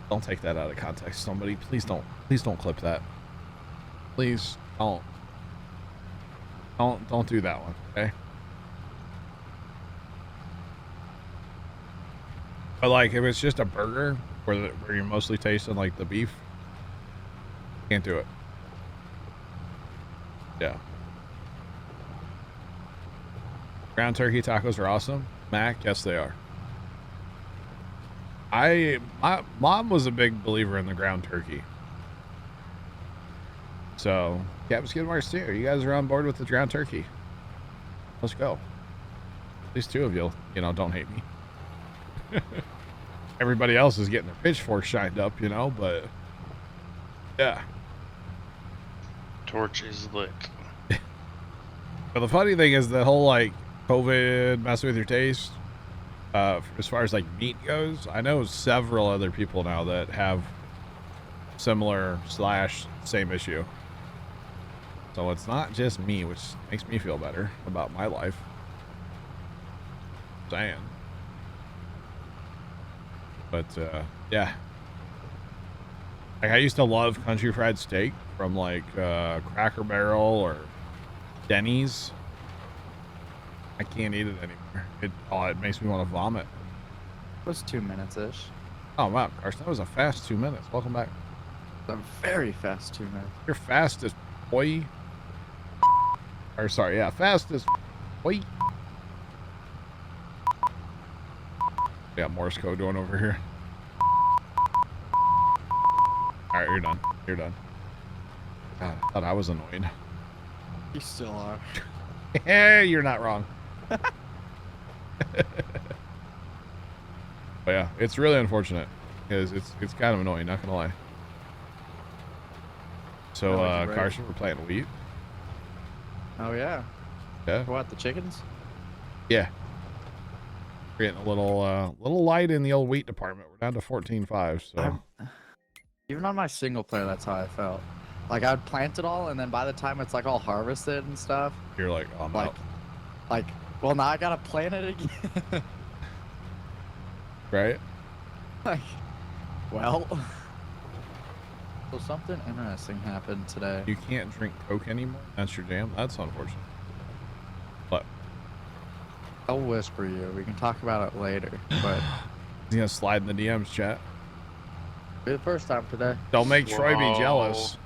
Don't take that out of context. Somebody, please don't clip that. Please don't do that one, okay? But like if it's just a burger where you're mostly tasting like the beef, can't do it. Yeah. Ground turkey tacos are awesome. Mac, yes they are. My mom was a big believer in the ground turkey. So, Captain Skid Marks too. You guys are on board with the ground turkey. Let's go. At least two of you know, don't hate me. Everybody else is getting their pitchforks shined up, you know, but yeah. Torch is lit. But the funny thing is the whole like COVID messing with your taste. as far as like meat goes, I know several other people now that have similar / same issue. So it's not just me, which makes me feel better about my life. Saying. But yeah. Like I used to love country fried steak from like Cracker Barrel or Denny's. I can't eat it anymore. It makes me want to vomit. It was 2 minutes-ish. Oh wow, Carson, that was a fast 2 minutes. Welcome back. A very fast 2 minutes. You're fast as boy. Or sorry, yeah, fast as boy. Got Morse code going over here. All right, you're done. You're done. God, I thought I was annoying. You still are. Hey, you're not wrong. But yeah, it's really unfortunate because it's kind of annoying, not gonna lie. So Carson, we're playing wheat. Oh yeah. Yeah. What, the chickens? Yeah. We're getting a little light in the old wheat department. We're down to 14.5. So Even on my single player, that's how I felt. Like I would plant it all, and then by the time it's like all harvested and stuff, you're like, oh, I'm out. Like, well, now I gotta plant it again. Right? Like, well. So something interesting happened today. You can't drink Coke anymore? That's your jam? That's unfortunate. What? I'll whisper you. We can talk about it later. But He's gonna slide in the DMs, chat. for the first time today. Don't make Troy be Whoa. jealous.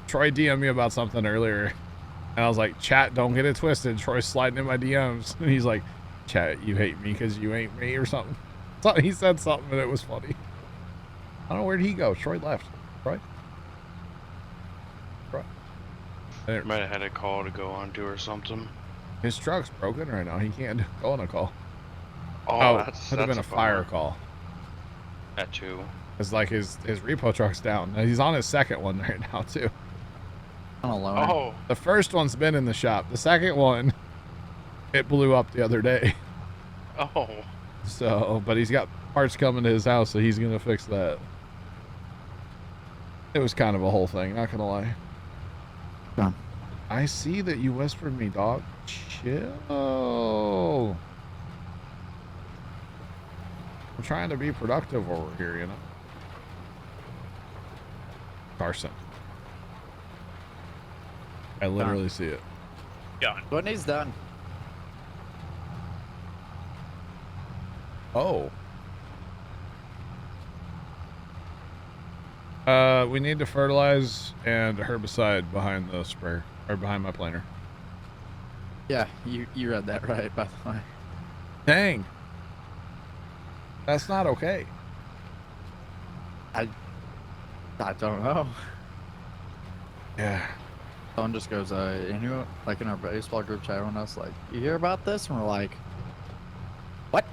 Troy DM'd me about something earlier, and I was like, chat, don't get it twisted. Troy's sliding in my DMs. And he's like, chat, you hate me because you ain't me or something. So he said something, and it was funny. I don't know, where'd he go? Troy left. Troy? There. Might have had a call to go on to or something. His truck's broken right now. He can't go on a call. Oh, could have been a fire bummer. call. That too. It's like his repo truck's down. He's on his second one right now, too. I'm alone. Oh, The first one's been in the shop. The second one, it blew up the other day. oh. So, but he's got parts coming to his house, so he's going to fix that. It was kind of a whole thing, not going to lie. Done. I see that you whispered me, dog. Chill. We're trying to be productive over here, you know? Carson. I literally see it. John. Whitney's done. Oh. We need to fertilize and herbicide behind the sprayer, or behind my planter. Yeah, you read that right, by the way. Dang. That's not okay. I don't know. Yeah. Someone just goes, like in our baseball group chat, everyone else like, you hear about this? And we're like, what?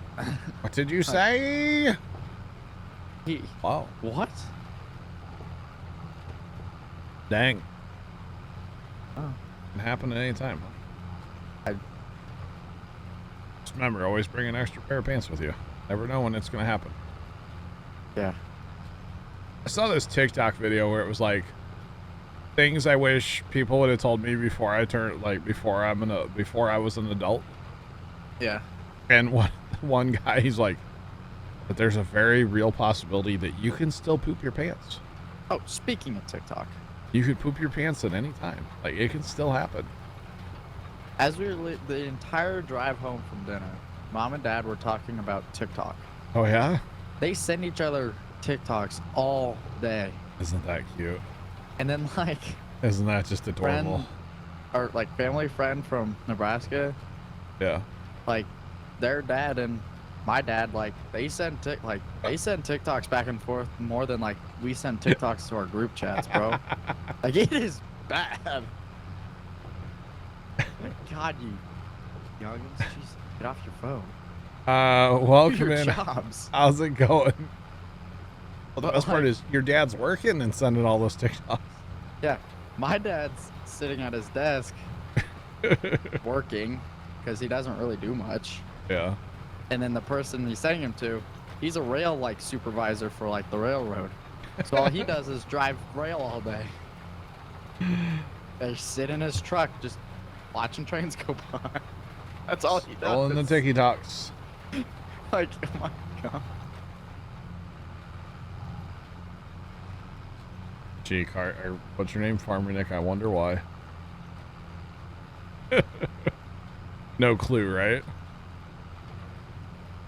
What did you say? He, Wow. what? Dang. Oh. Can happen at any time. Just remember, always bring an extra pair of pants with you. Never know when it's going to happen. Yeah. I saw this TikTok video where it was like things I wish people would have told me before I turned, like before I was an adult. Yeah. And one guy, he's like, but there's a very real possibility that you can still poop your pants. Oh, speaking of TikTok. You could poop your pants at any time. Like, it can still happen. As we were the entire drive home from dinner, Mom and Dad were talking about TikTok. Oh, yeah? They send each other TikToks all day. Isn't that cute? And then, like, Isn't that just adorable? or like family friend from Nebraska, Yeah. like their dad and my dad, like they send TikToks back and forth more than like we send TikToks to our group chats, bro. Like it is bad. God, you youngins, jeez, get off your phone. Do Welcome your in. jobs. How's it going? Well, the But, best part like- is your dad's working and sending all those TikToks. Yeah, my dad's sitting at his desk working because he doesn't really do much. Yeah. And then the person he's sending him to, he's a rail like supervisor for like the railroad. So all he does is drive rail all day. They sit in his truck just watching trains go by. That's all he does. Rolling the TikToks. Like, oh my god. Gee, or what's your name, Farmer Nick? I wonder why. No clue, right?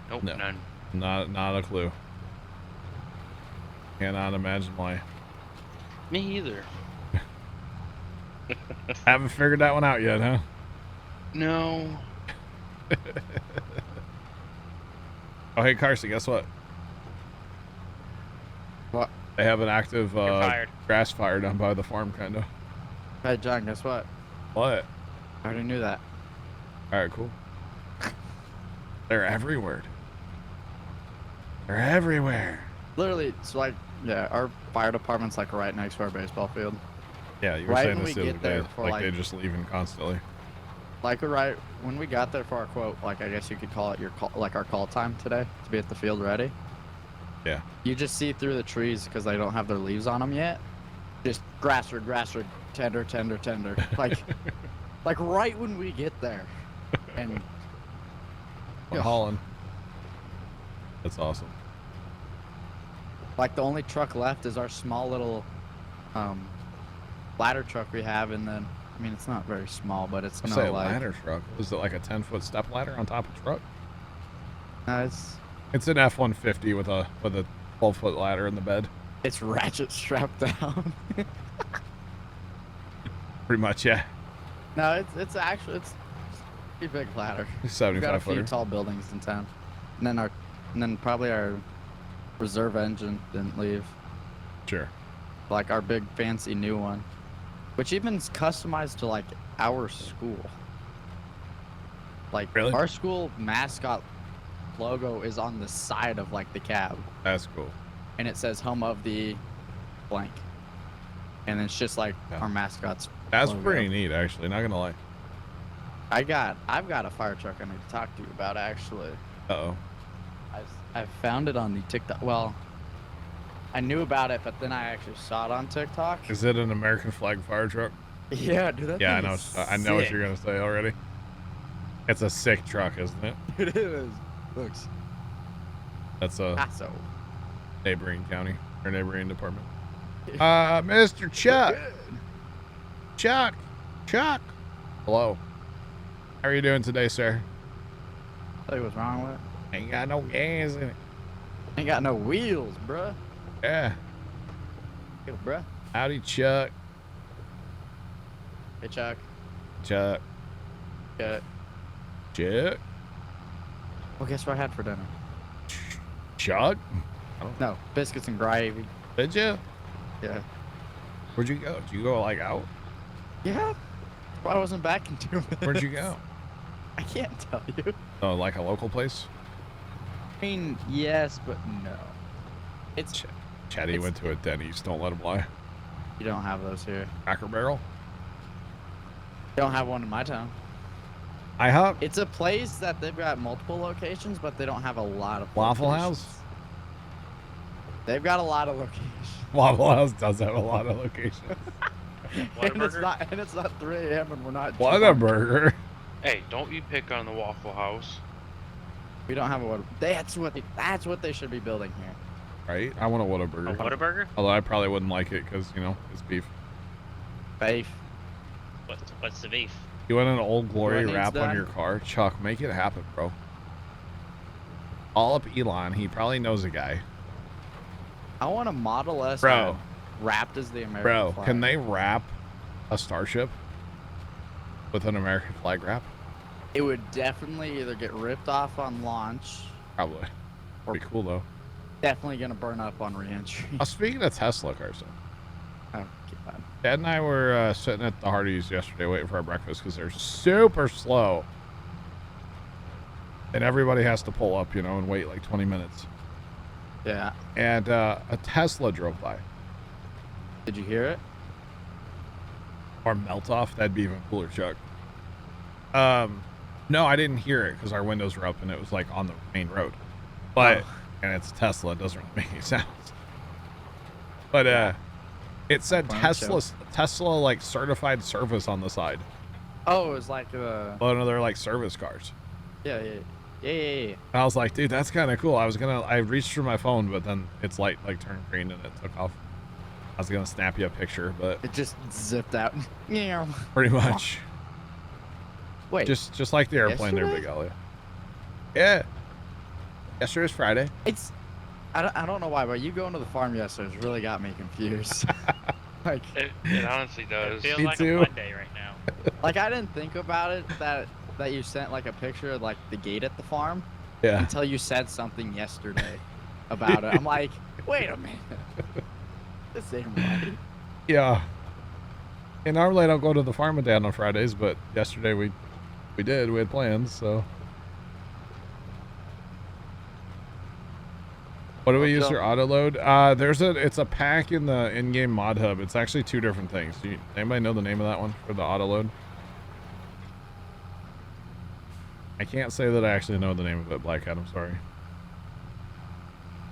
Nope, No. none. Not a clue. Cannot imagine why. Me either. Haven't figured that one out yet, huh? No. Oh, hey, Carson, guess what? What? They have an active You're fired. grass fire down by the farm, kind of. Hey, John, guess what? What? I already knew that. All right, cool. They're everywhere. They're everywhere. Literally, it's like, yeah, our fire department's like right next to our baseball field. Yeah, you were Right saying when this we the get other there day. for, Like, like- they just leaving constantly. Like right when we got there for our quote, like I guess you could call it your call, like our call time today to be at the field ready. Yeah. You just see through the trees because they don't have their leaves on them yet. Just grassward, tender, like, like right when we get there, and From Holland. That's awesome. like the only truck left is our small little ladder truck we have, and then I mean it's not very small, but it's I no say a like ladder truck. Was it like a 10-foot step ladder on top of a truck? it's It's an F-150 with a 12-foot ladder in the bed. it's ratchet strapped down. Pretty much, yeah. No, it's actually it's a pretty big ladder. We've got a 75 few footer. tall buildings in town, and then probably our reserve engine didn't leave, Sure. like our big fancy new one, which even's customized to like our school. Like Really? our school mascot logo is on the side of like the cab, That's cool. and it says "Home of the blank," and it's just like Yeah. our mascot's. That's logo. pretty neat, actually. Not gonna lie. I've got a fire truck I need to talk to you about actually. Uh-oh. I found it on the TikTok. Well, I knew about it, but then I actually saw it on TikTok. Is it an American flag fire truck? Yeah, dude. That Yeah, I thing know. is I know what sick. you're gonna say already. It's a sick truck, isn't it? It is. Looks That's a Paso. neighboring county or neighboring department. Mr. Chuck. Chuck. Hello. How are you doing today, sir? Tell you what's wrong with it. Ain't got no gas in it. Ain't got no wheels, bruh. Yeah. Yo, bruh. Howdy, Chuck. Hey, Chuck. Chuck. Yeah. Chuck. Well, guess what I had for dinner? Chuck. No, biscuits and gravy. Did you? Yeah. Where'd you go? Did you go like out? Yeah. Well, I wasn't back in 2 minutes. Where'd you go? I can't tell you. Oh, like a local place? I mean, yes, but no. It's Chatty It's- went to a Denny's. Don't let him lie. you don't have those here. Cracker Barrel? You don't have one in my town. IHOP? It's a place that they've got multiple locations, but they don't have a lot of Waffle locations. House? They've got a lot of locations. Waffle House does have a lot of locations. Whataburger? and it's not 3 a.m. and we're not What a drunk. burger. Hey, don't you pick on the Waffle House. We don't have a what that's what they should be building here. Right? I want a A Whataburger. Whataburger? Although I probably wouldn't like it because, you know, it's beef. Beef. What's the beef? You want an Old Glory What needs wrap on done? your car? Chuck, make it happen, bro. All up Elon. He probably knows a guy. I want a Model S Bro. wrapped as the American Bro, flag. can they wrap a Starship with an American flag wrap? It would definitely either get ripped off on launch Probably. or Pretty cool, though. definitely gonna burn up on reentry. Speaking of Tesla, Carson. Oh, God. Dad and I were sitting at the Hardee's yesterday waiting for our breakfast because they're super slow. And everybody has to pull up, you know, and wait like 20 minutes. Yeah. And a Tesla drove by. Did you hear it? Or melt off. That'd be even cooler, Chuck. No, I didn't hear it because our windows were up and it was like on the main road. But and it's Tesla, it doesn't really make any sounds. But it said Tesla like certified service on the side. Oh, it was like One of their like service cars. yeah. And I was like, dude, that's kind of cool. I reached for my phone, but then its light like turned green and it took off. I was gonna snap you a picture, but It just zipped out. Yeah. pretty much. Wait. Just like the airplane there, Big Ollie. Yeah. Yesterday's Friday. I don't know why, but you going to the farm yesterday has really got me confused. Like It honestly does. It feels Me like too. a Monday right now. like I didn't think about it that you sent like a picture of like the gate at the farm Yeah. until you said something yesterday about it. I'm like, wait a minute. This ain't right. Yeah. And normally I don't go to the farm a day on Fridays, but yesterday we did. We had plans, so. What do we use for auto load? It's a pack in the in-game mod hub. It's actually two different things. Anybody know the name of that one for the auto load? I can't say that I actually know the name of it, Black Hat, I'm sorry.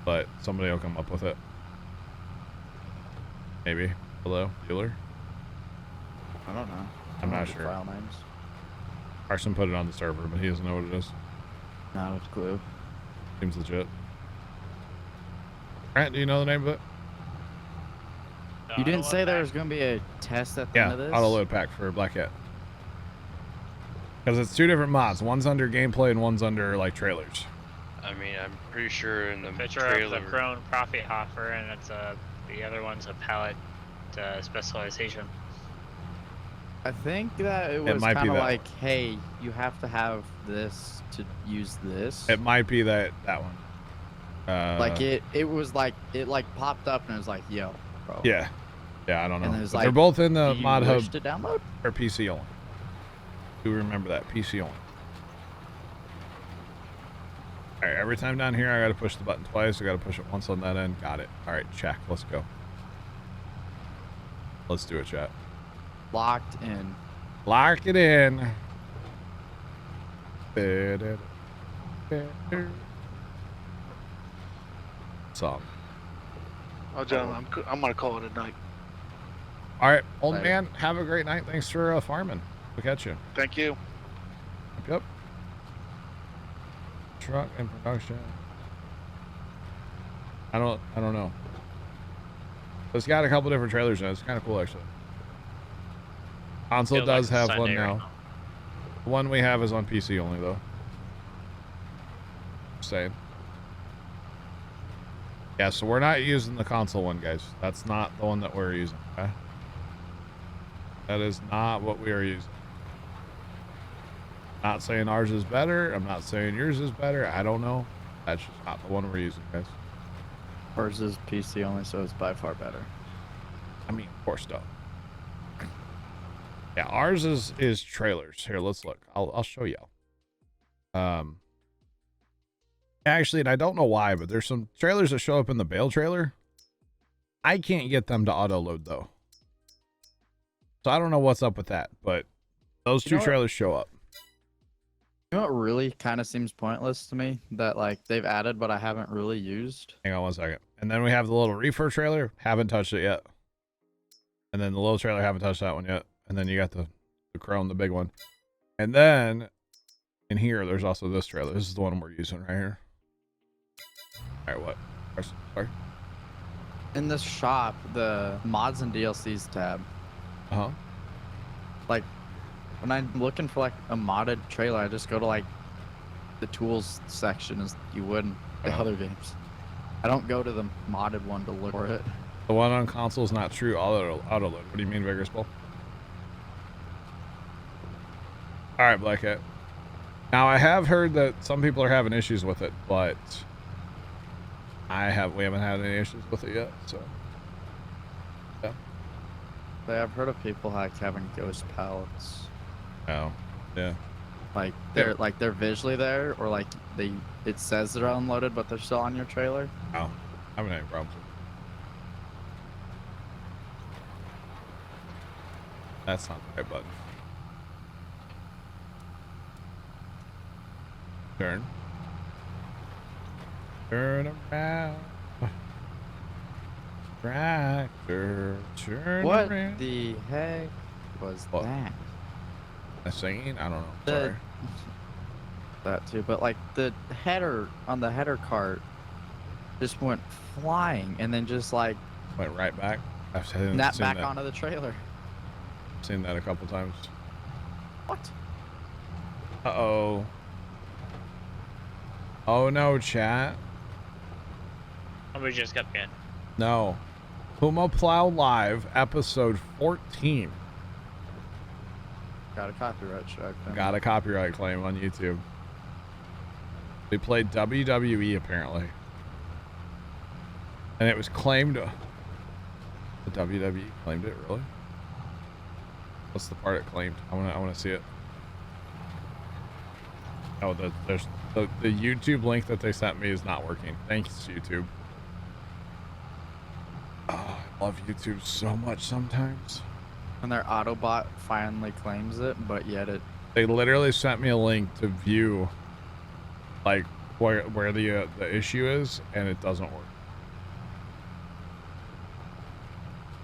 But somebody will come up with it. Maybe. Hello, dealer? I don't know. I'm not the sure. File names. Carson put it on the server, but he doesn't know what it is. Not a clue. Seems legit. Grant, do you know the name of it? You didn't say there was going to be a test at the end of this? Auto load pack for Black Hat. Because it's two different mods. One's under gameplay and one's under like trailers. I mean, I'm pretty sure in the Picture trailer. of the Krone Profit Hoffer, and it's the other one's a pallet specialization. I think that it was might be kind of that like, hey, you have to have this to use this. It might be that one. Like it was like it like popped up and it was like, yo, bro. Yeah, I don't know. And it was But like, they're both in the do you mod hub wish to download? or PC only. Do remember that PC only. All right, every time down here I got to push the button twice. I got to push it once on that end. Got it. All right, check. Let's go. Let's do it, chat. Locked in. Lock it in. So. Oh, John, I'm gonna call it a night. All right, old Later. man. Have a great night. Thanks for farming. We'll catch you. Thank you. Yep. Truck and production. I don't know. It's got a couple different trailers in it. It's kind of cool actually. Console Feels does like have Sunday one right now. now. The one we have is on PC only though. Just saying. Yeah, so we're not using the console one, guys. That's not the one that we're using. Okay? That is not what we are using. Not saying ours is better. I'm not saying yours is better. I don't know. That's just not the one we're using, guys. Ours is PC only, so it's by far better. I mean, of course, no. Yeah, ours is trailers. Here, let's look. I'll show you. Actually, and I don't know why, but there's some trailers that show up in the bale trailer. I can't get them to auto load though. So I don't know what's up with that, but those two trailers show up. You know what really kind of seems pointless to me that like they've added but I haven't really used? Hang on one second. And then we have the little reefer trailer. Haven't touched it yet. And then the little trailer, haven't touched that one yet. And then you got the Krone, the big one. And then in here, there's also this trailer. This is the one we're using right here. All right, what? Sorry. In this shop, the mods and DLCs tab, Uh-huh. like when I'm looking for like a modded trailer, I just go to like the tools section as you would in the other games. I don't go to the modded one to look for it. The one on console is not true auto load. What do you mean, Vigorous Bull? All right, Black Hat. Now I have heard that some people are having issues with it, but we haven't had any issues with it yet. So yeah. But I've heard of people like having ghost pallets. Oh, yeah. Like they're visually there, or like it says they're unloaded, but they're still on your trailer. Oh, I haven't had any problems with it. That's not the right button. Turn. Turn around. Tractor. Turn What around. the heck was What? that? A singing? I don't know. The- Sorry. That too, but like the header on the header cart just went flying and then just like Went right back. I've seen snapped back that. onto the trailer. Seen that a couple times. What? Uh-oh. Oh no, chat. Somebody just got banned. No. Puma Plow Live, episode 14. Got a copyright strike. then. Got a copyright claim on YouTube. We played WWE apparently. And it was claimed. The WWE claimed it, really? What's the part it claimed? I wanna see it. Oh, there's the YouTube link that they sent me is not working. Thanks, YouTube. Oh, I love YouTube so much sometimes. When their Autobot finally claims it, but yet it They literally sent me a link to view like where the issue is, and it doesn't work.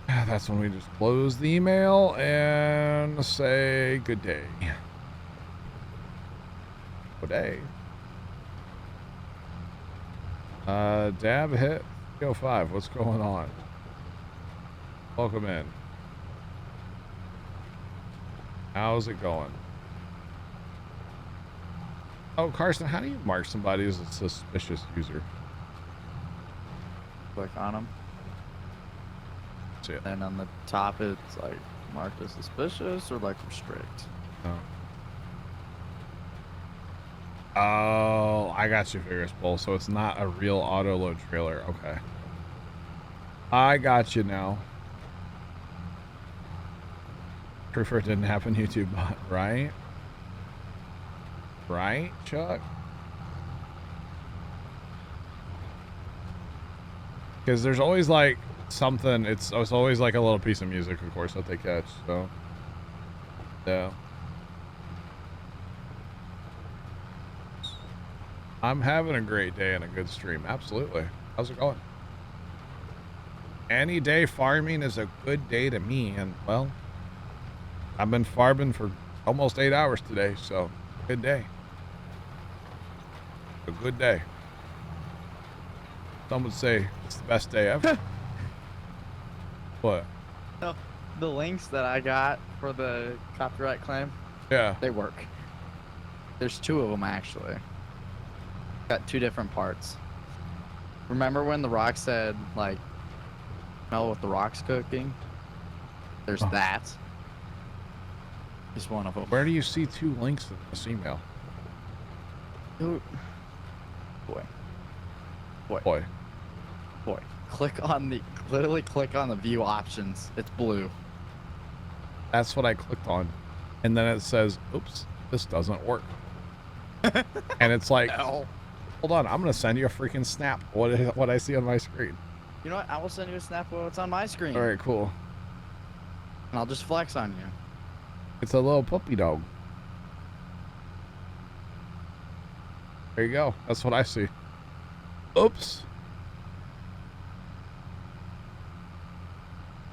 That's when we just close the email and say good day. Good day. Dab hit 305. What's going on? Welcome in. How's it going? Oh, Carson, how do you mark somebody as a suspicious user? click on them. See it. And on the top, it's like marked as suspicious or like restrict. Oh, I got you, Figures Bowl. So it's not a real auto load trailer. Okay. I got you now. Prefer it didn't happen YouTube bot, right? Right, Chuck? Because there's always like something, it's always like a little piece of music, of course, that they catch, so. Yeah. I'm having a great day and a good stream. Absolutely. How's it going? Any day farming is a good day to me, and well, I've been farming for almost 8 hours today, so good day. A good day. Some would say it's the best day ever. What? No, the links that I got for the copyright claim, Yeah. they work. There's 2 of them actually. Got 2 different parts. Remember when The Rock said, like, smell what The Rock's cooking? There's that. Just one of them. Where do you see 2 links in this email? Ooh. Boy. Literally click on the view options. It's blue. That's what I clicked on. And then it says, oops, this doesn't work. And it's like, No. hold on, I'm going to send you a freaking snap. What I see on my screen. You know what? I will send you a snap of what's on my screen. All right, cool. And I'll just flex on you. It's a little puppy dog. There you go. That's what I see. Oops.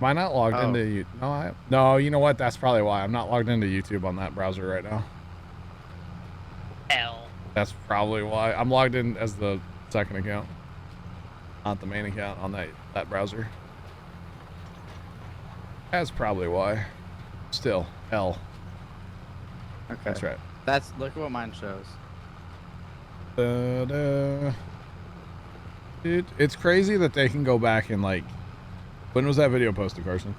Am I not logged into you? No, you know what? That's probably why. I'm not logged into YouTube on that browser right now. L. That's probably why. I'm logged in as the second account, not the main account on that browser. That's probably why. Still, L. Okay. That's right. Look at what mine shows. Dude, it's crazy that they can go back and like, when was that video posted, Carson?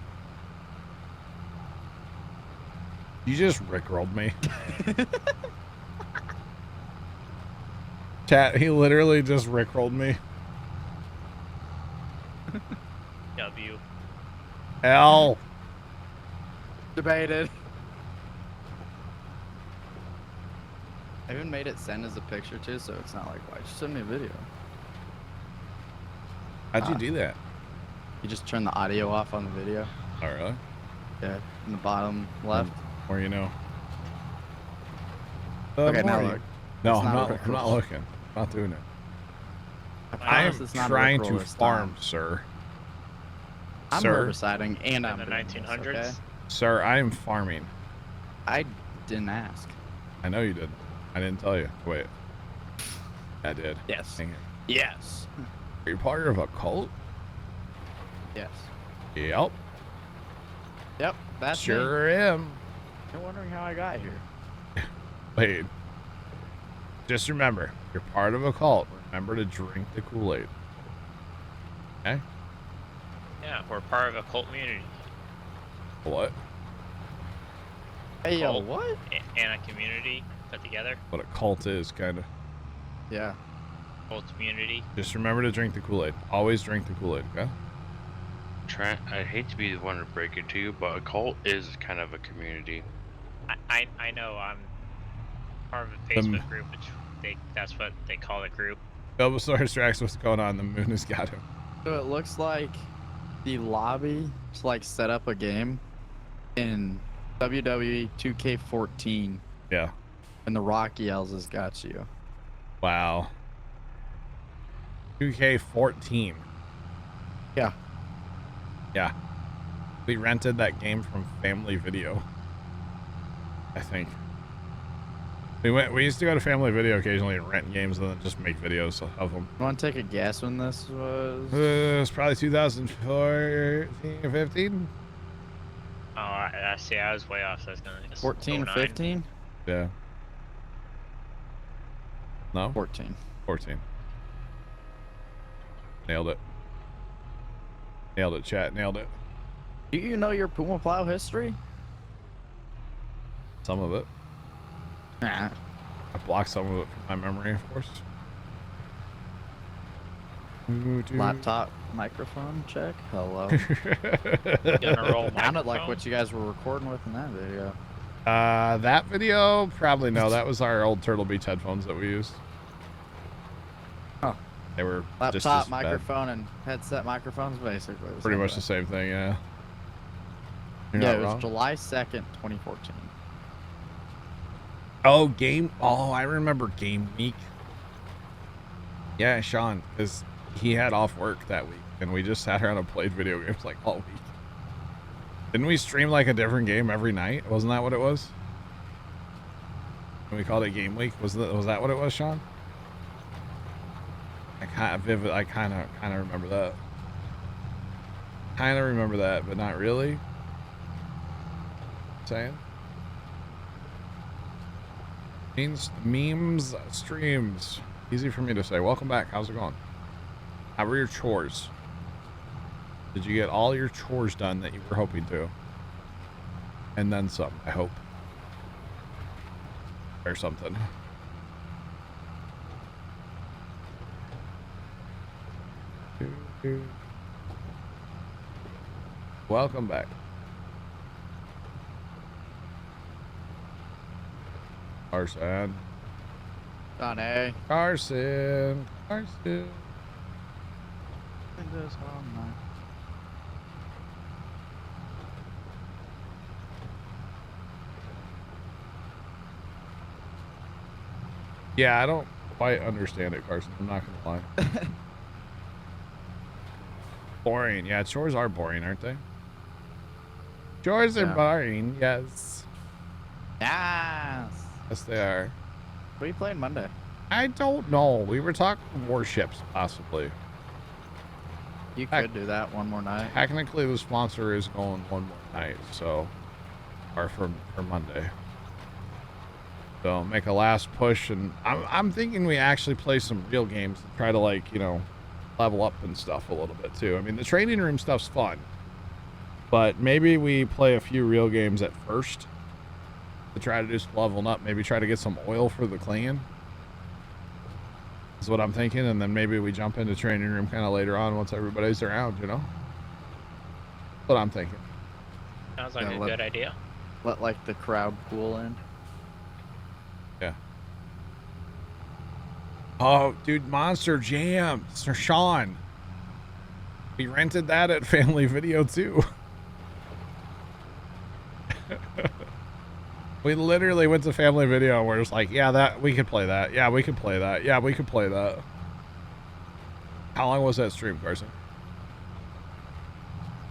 You just rickrolled me. Chat, he literally just rickrolled me. W. L. Debated. I even made it send as a picture too, so it's not like, why'd you send me a video? How'd you do that? You just turn the audio off on the video. Oh, really? Yeah, in the bottom left. Or you know. Okay, now Morty. look. No, It's I'm not a not. I'm Rickroll. not looking. I'm not doing it. I I am promise it's not a trying Rickroll to this farm, time. sir. I'm Sir, herbiciding and I'm In the doing this, 1900s. okay? sir, I am farming. I didn't ask. I know you didn't. I didn't tell you. Wait. I did. Yes. Dang it. Yes. Are you part of a cult? Yes. Yep. Yep. That's me. Sure am. You're wondering how I got here. Wait. Just remember, you're part of a cult. Remember to drink the Kool-Aid. Okay? Yeah, we're part of a cult community. What? Hey, yo, Cult. what? And a community put together. What a cult is, kind of. Yeah. Cult community. Just remember to drink the Kool-Aid. Always drink the Kool-Aid, okay? Trent, I hate to be the one to break it to you, but a cult is kind of a community. I know I'm part of a Facebook group, which that's what they call the group. Bulbasaur's Drax, what's going on? The moon has got him. So it looks like the lobby to like set up a game in WWE 2K14, Yeah. and the Rock yells has got you. Wow. 2K14. Yeah. Yeah. We rented that game from Family Video. I think. We used to go to Family Video occasionally and rent games and then just make videos of them. You want to take a guess when this was? It's probably 2014 or 15. Oh, I see. I was way off. So I was gonna guess 14 or 09. 15? Yeah. No? 14. 14. Nailed it. Nailed it, chat. Nailed it. Do you know your Puma Plow history? Some of it. Nah. I blocked some of it from my memory, of course. Laptop microphone check. Hello. Gonna roll Sounded like microphone? what you guys were recording with in that video. That video, probably no. That was our old Turtle Beach headphones that we used. Oh. They were just Laptop as bad. microphone and headset microphones, basically. Pretty much the same thing, yeah. You're Yeah, not it was wrong. July 2nd, 2014. Oh, I remember Game Week. Yeah, Sean, because he had off work that week, and we just sat around and played video games like all week. Didn't we stream like a different game every night? Wasn't that what it was? When we called it Game Week, was that what it was, Sean? I kind of remember that. Kind of remember that, but not really. Saying. Memes, streams. Easy for me to say. Welcome back. How's it going? How were your chores? Did you get all your chores done that you were hoping to? And then some, I hope. Or something. Welcome back. Carson. Johnny. Carson. This all night. Yeah, I don't quite understand it, Carson. I'm not gonna lie. Boring. Yeah, chores are boring, aren't they? Chores are Yeah. boring. Yes. Yes. Yes, they are. What are you playing Monday? I don't know. We were talking warships, possibly. You Heck. could do that one more night. Technically, the sponsor is going one more night, so, or for Monday. So make a last push, and I'm thinking we actually play some real games and try to, like, you know, level up and stuff a little bit too. I mean, the training room stuff's fun, but maybe we play a few real games at first to try to do some leveling up. Maybe try to get some oil for the clan. Is what I'm thinking, and then maybe we jump into training room kind of later on once everybody's around, you know? That's what I'm thinking. Sounds like Yeah, a let- good idea. Let like the crowd pool in. Yeah. Oh, dude, Monster Jam, Sir Sean. We rented that at Family Video too. We literally went to family video and we're just like, yeah, that we could play that. Yeah, we could play that. Yeah, we could play that. How long was that stream, Carson?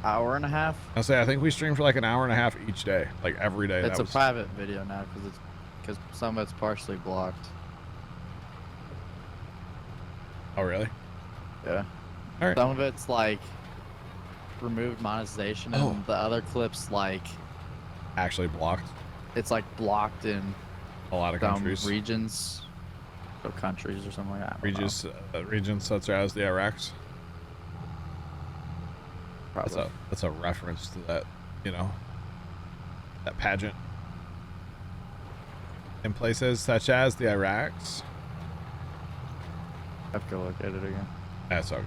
Hour and a half. I say I think we streamed for like an hour and a half each day, like every day. It's a private video now because some of it's partially blocked. Oh really? Yeah. All right. Some of it's like removed monetization, and the other clips like Actually blocked it's like blocked in a lot of some countries. regions, or countries or something like that. I don't know. Regions such as the Iraqs. Probably. That's a reference to that, you know, that pageant. In places such as the Iraqs. I have to go look at it again. That's okay.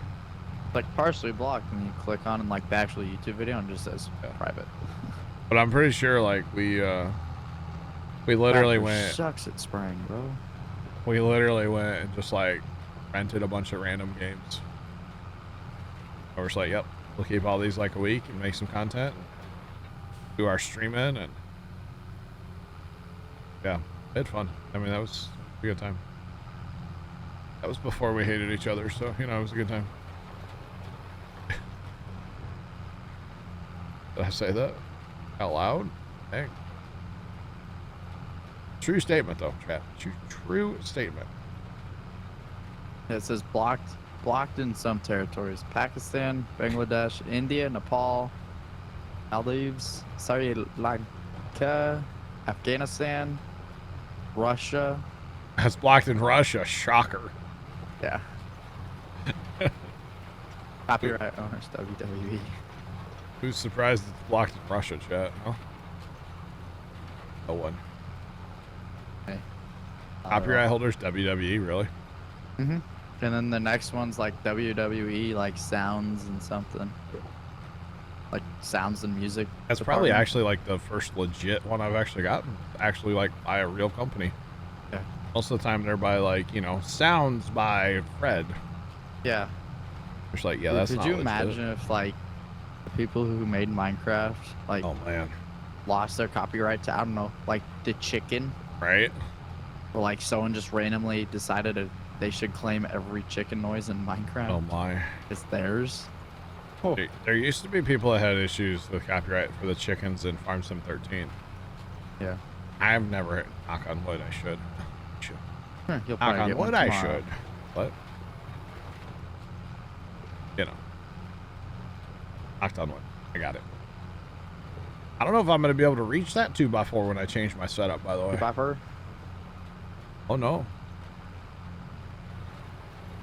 Like partially blocked, and you click on like the actual YouTube video, and it just says private. But I'm pretty sure like we literally Raptor went. Sucks at spraying, bro. We literally went and just like rented a bunch of random games. I was like, yep, we'll keep all these like a week and make some content, and do our streaming, and yeah, we had fun. I mean, that was a good time. That was before we hated each other, so you know, it was a good time. Did I say that out loud? Dang. True statement, though, chat. True statement. It says blocked in some territories: Pakistan, Bangladesh, India, Nepal, Maldives, Sri Lanka, Afghanistan, Russia. It's blocked in Russia. Shocker. Yeah. Copyright owners, WWE. Who's surprised it's blocked in Russia, chat? No? No one. Hey. Copyright holders, WWE, really? Mm-hmm. And then the next one's like WWE, like sounds and something. Like sounds and music. That's probably department. actually like the first legit one I've actually gotten. Actually, like by a real company. Yeah. Most of the time they're by like, you know, sounds by Fred. Yeah. It's like, yeah, that's Could not you legit. imagine if like the people who made Minecraft like Oh man. lost their copyright to, I don't know, like the chicken, Right? or like someone just randomly decided they should claim every chicken noise in Minecraft Oh my. as theirs. Oh. There used to be people that had issues with copyright for the chickens in Farm Sim 13. Yeah. I've never, knock on wood, I should. You'll Knock probably on get one wood, I tomorrow. should. What? You know. Knocked on wood. I got it. I don't know if I'm going to be able to reach that 2x4 when I change my setup, by the way. Goodbye, her. Oh, no.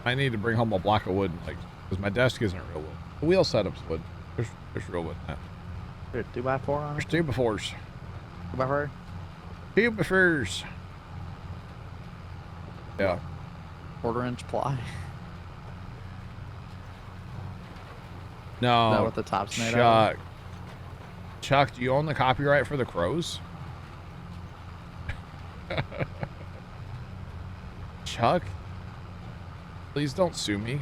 I need to bring home a block of wood, like, because my desk isn't real wood. The wheel setup's wood. There's real wood in that. Here, 2x4 on There's it. 2x4s. Goodbye, her. 2x4s. Yeah. 1/4-inch ply. Is No. that what the top's made out of? Chuck, do you own the copyright for the crows? Chuck? Please don't sue me.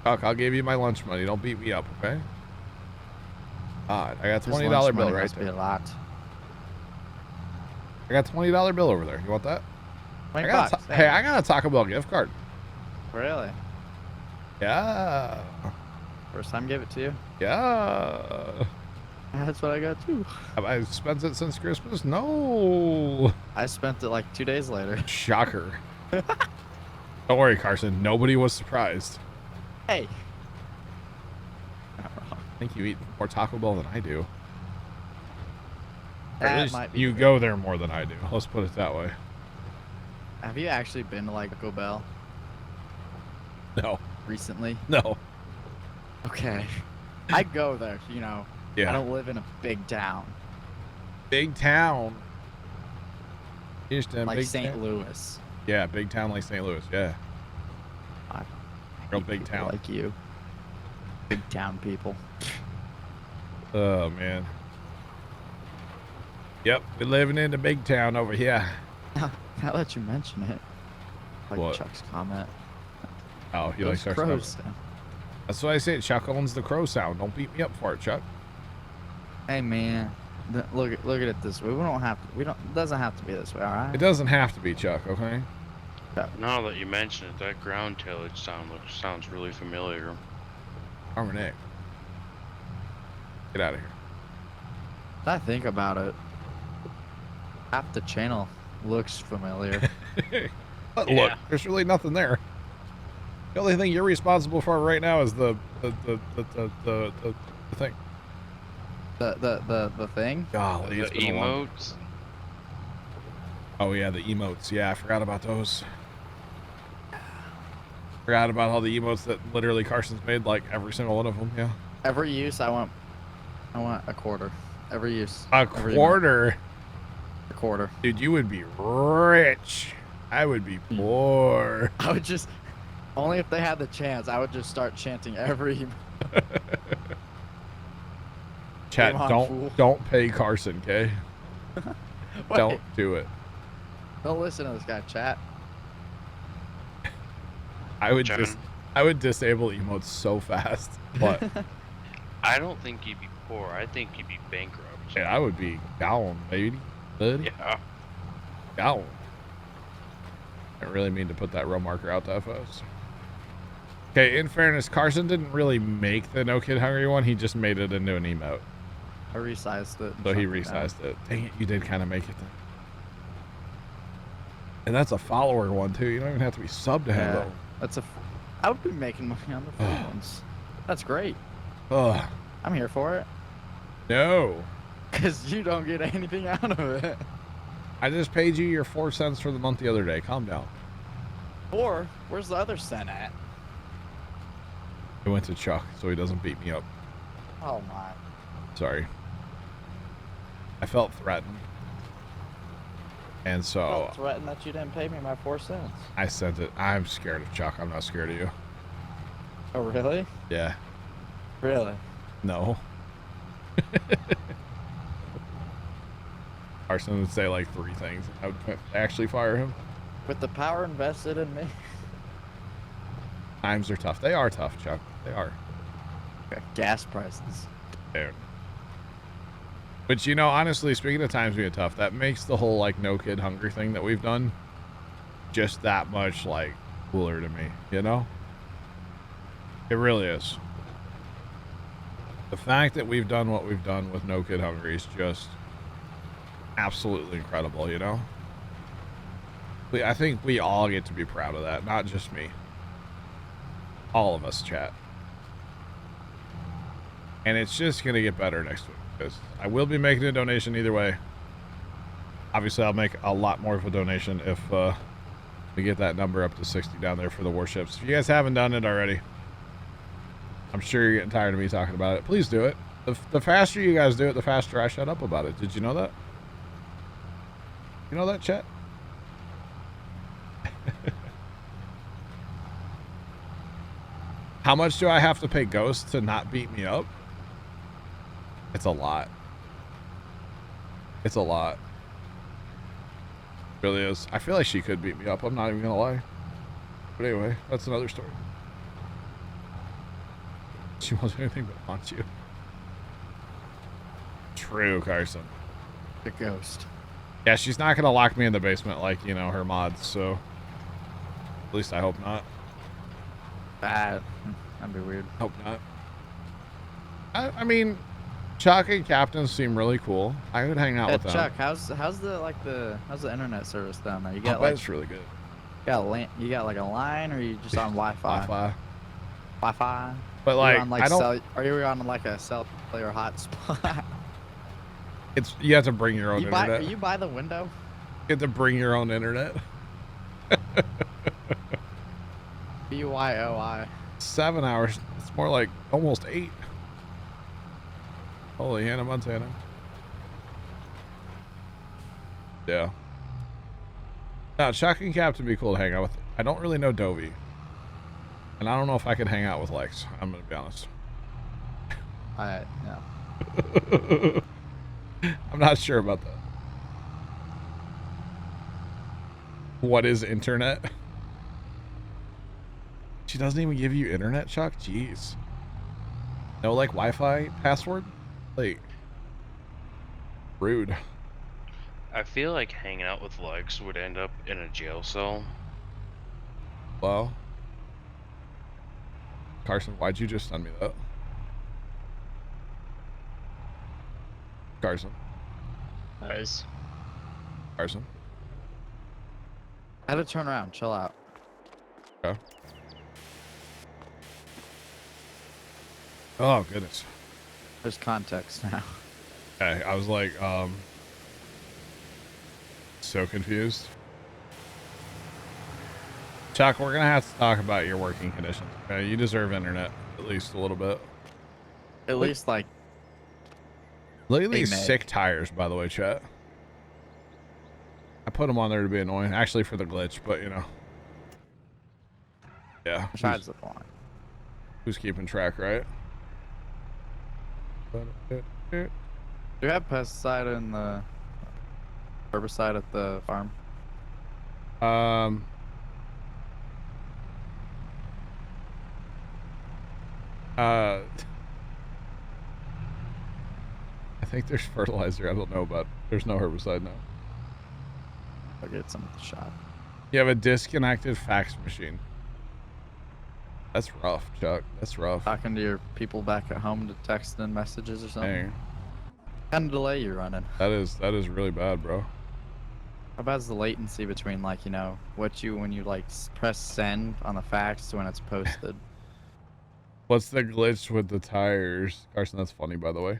Chuck, I'll give you my lunch money. Don't beat me up, okay? God, I got a This $20 lunch bill money right must be there. a lot. I got a $20 bill over there. You want that? I 20 got bucks. hey, I got a Taco Bell gift card. Really? Yeah. First time gave it to you? Yeah. That's what I got too. Have I spent it since Christmas? No. I spent it like 2 days later. Shocker. Don't worry, Carson. Nobody was surprised. Hey. I think you eat more Taco Bell than I do. Or at That least might be you true. go there more than I do. Let's put it that way. Have you actually been to like Taco Bell No. recently? No. Okay. I go there, you know. Yeah. I don't live in a big town Big town. Houston, like big St. town. Louis. Yeah, big town like St. Louis. Yeah. I Real hate big people town. like you. Big town people. Oh, man. Yep, we're living in the big town over here. Now that you mention it, like What? Chuck's comment. Oh, he likes Those our crows stuff. sound. That's why I say Chuck owns the crow sound. Don't beat me up for it, Chuck. Hey man, look at it this way. We don't have to. It doesn't have to be this way. All right. It doesn't have to be, Chuck. Okay. Now that you mention it, that ground tillage sounds really familiar. Nick. Get out of here. I think about it. Half the channel looks familiar. But Yeah. look, there's really nothing there. The only thing you're responsible for right now is the thing. The thing. Golly, The it's been a long- emotes. Oh yeah, the emotes. Yeah, I forgot about those. Forgot about all the emotes that literally Carson's made, like every single one of them. Yeah. Every use, I want a quarter. Every use. A every quarter, A quarter. dude. You would be rich. I would be poor. I would just, only if they had the chance, I would just start chanting every. Chat, Come on, don't fool. don't pay Carson, okay? Wait, Don't do it. Don't listen to this guy, chat. I would John. I would disable emotes so fast. But I don't think you'd be poor. I think you'd be bankrupt. yeah, I would be down, baby. Buddy. Yeah. Down. I didn't really mean to put that row marker out that fast. Okay, in fairness, Carson didn't really make the No Kid Hungry one. He just made it into an emote. I resized it. So he Something down. resized it. Dang it, you did kind of make it then. And that's a follower one too. You don't even have to be subbed to him Yeah, that's a. I would be making money on the free ones. That's great. though. Ugh. I'm here for it. No. Cause you don't get anything out of it. I just paid you your 4 cents for the month the other day. Calm down. Or where's the other cent at? It went to Chuck, so he doesn't beat me up. Oh my. Sorry. I felt threatened. And so I threatened that you didn't pay me my 4 cents. I sent it. I'm scared of Chuck. I'm not scared of you. Oh really? Yeah. Really? No. Carson would say like 3 things. I would actually fire him. With the power invested in me. Times are tough. They are tough, Chuck. They are. Gas prices. Dude. But you know, honestly, speaking of times being tough, that makes the whole like No Kid Hungry thing that we've done just that much like cooler to me, you know? It really is. The fact that we've done what we've done with No Kid Hungry is just absolutely incredible, you know? I think we all get to be proud of that, not just me. All of us, chat. And it's just going to get better next week, because I will be making a donation either way. Obviously, I'll make a lot more of a donation if we get that number up to 60 down there for the warships. If you guys haven't done it already, I'm sure you're getting tired of me talking about it. Please do it. The faster you guys do it, the faster I shut up about it. Did you know that? You know that, chat? How much do I have to pay Ghost to not beat me up? It's a lot. It's a lot. It really is. I feel like she could beat me up. I'm not even gonna lie. But anyway, that's another story. She won't do anything but haunt you. True, Carson. The ghost. Yeah, she's not gonna lock me in the basement like, you know, her mods, so at least I hope not. Bad. That'd be weird. Hope not. I mean, Chuck and Captain seem really cool. I would hang out with them. Chuck, how's the internet service down there? You got I bet like it's really good. you got like a line, or are you just on Wi-Fi? Wi-Fi. Wi-Fi. But like, You're on, like I don't. are you on like a cellular hotspot? It's you have to bring your own Are internet. you by the window? You have to bring your own internet. BYOI. 7 hours. It's more like almost 8. Holy Hannah Montana. Yeah. Now, Chuck and Captain be cool to hang out with. I don't really know Dovey. And I don't know if I could hang out with Lex. I'm going to be honest. No. I'm not sure about that. What is internet? She doesn't even give you internet, Chuck? Jeez. No, like, Wi-Fi password? Like, Rude. I feel like hanging out with Lex would end up in a jail cell. Well, Carson, why'd you just send me that? Carson. Because Carson. I had to turn around. Chill out. Okay. Oh goodness. There's context now. Okay, I was like, so confused. Chuck, we're gonna have to talk about your working conditions. Okay, you deserve internet at least a little bit. At least like Look at Hey, these Meg. sick tires, by the way, chat. I put them on there to be annoying, actually for the glitch, but you know. Yeah. besides the point. Who's keeping track, right? Do you have pesticide in the herbicide at the farm? I think there's fertilizer. I don't know about. There's no herbicide now. I'll get some at the shop. You have a disconnected fax machine. That's rough, Chuck. That's rough. Talking to your people back at home to text in messages or something. Dang. Kind of delay you're running. That is really bad, bro. How bad's the latency between like, you know, when you like press send on the fax to when it's posted? What's the glitch with the tires? Carson, that's funny, by the way.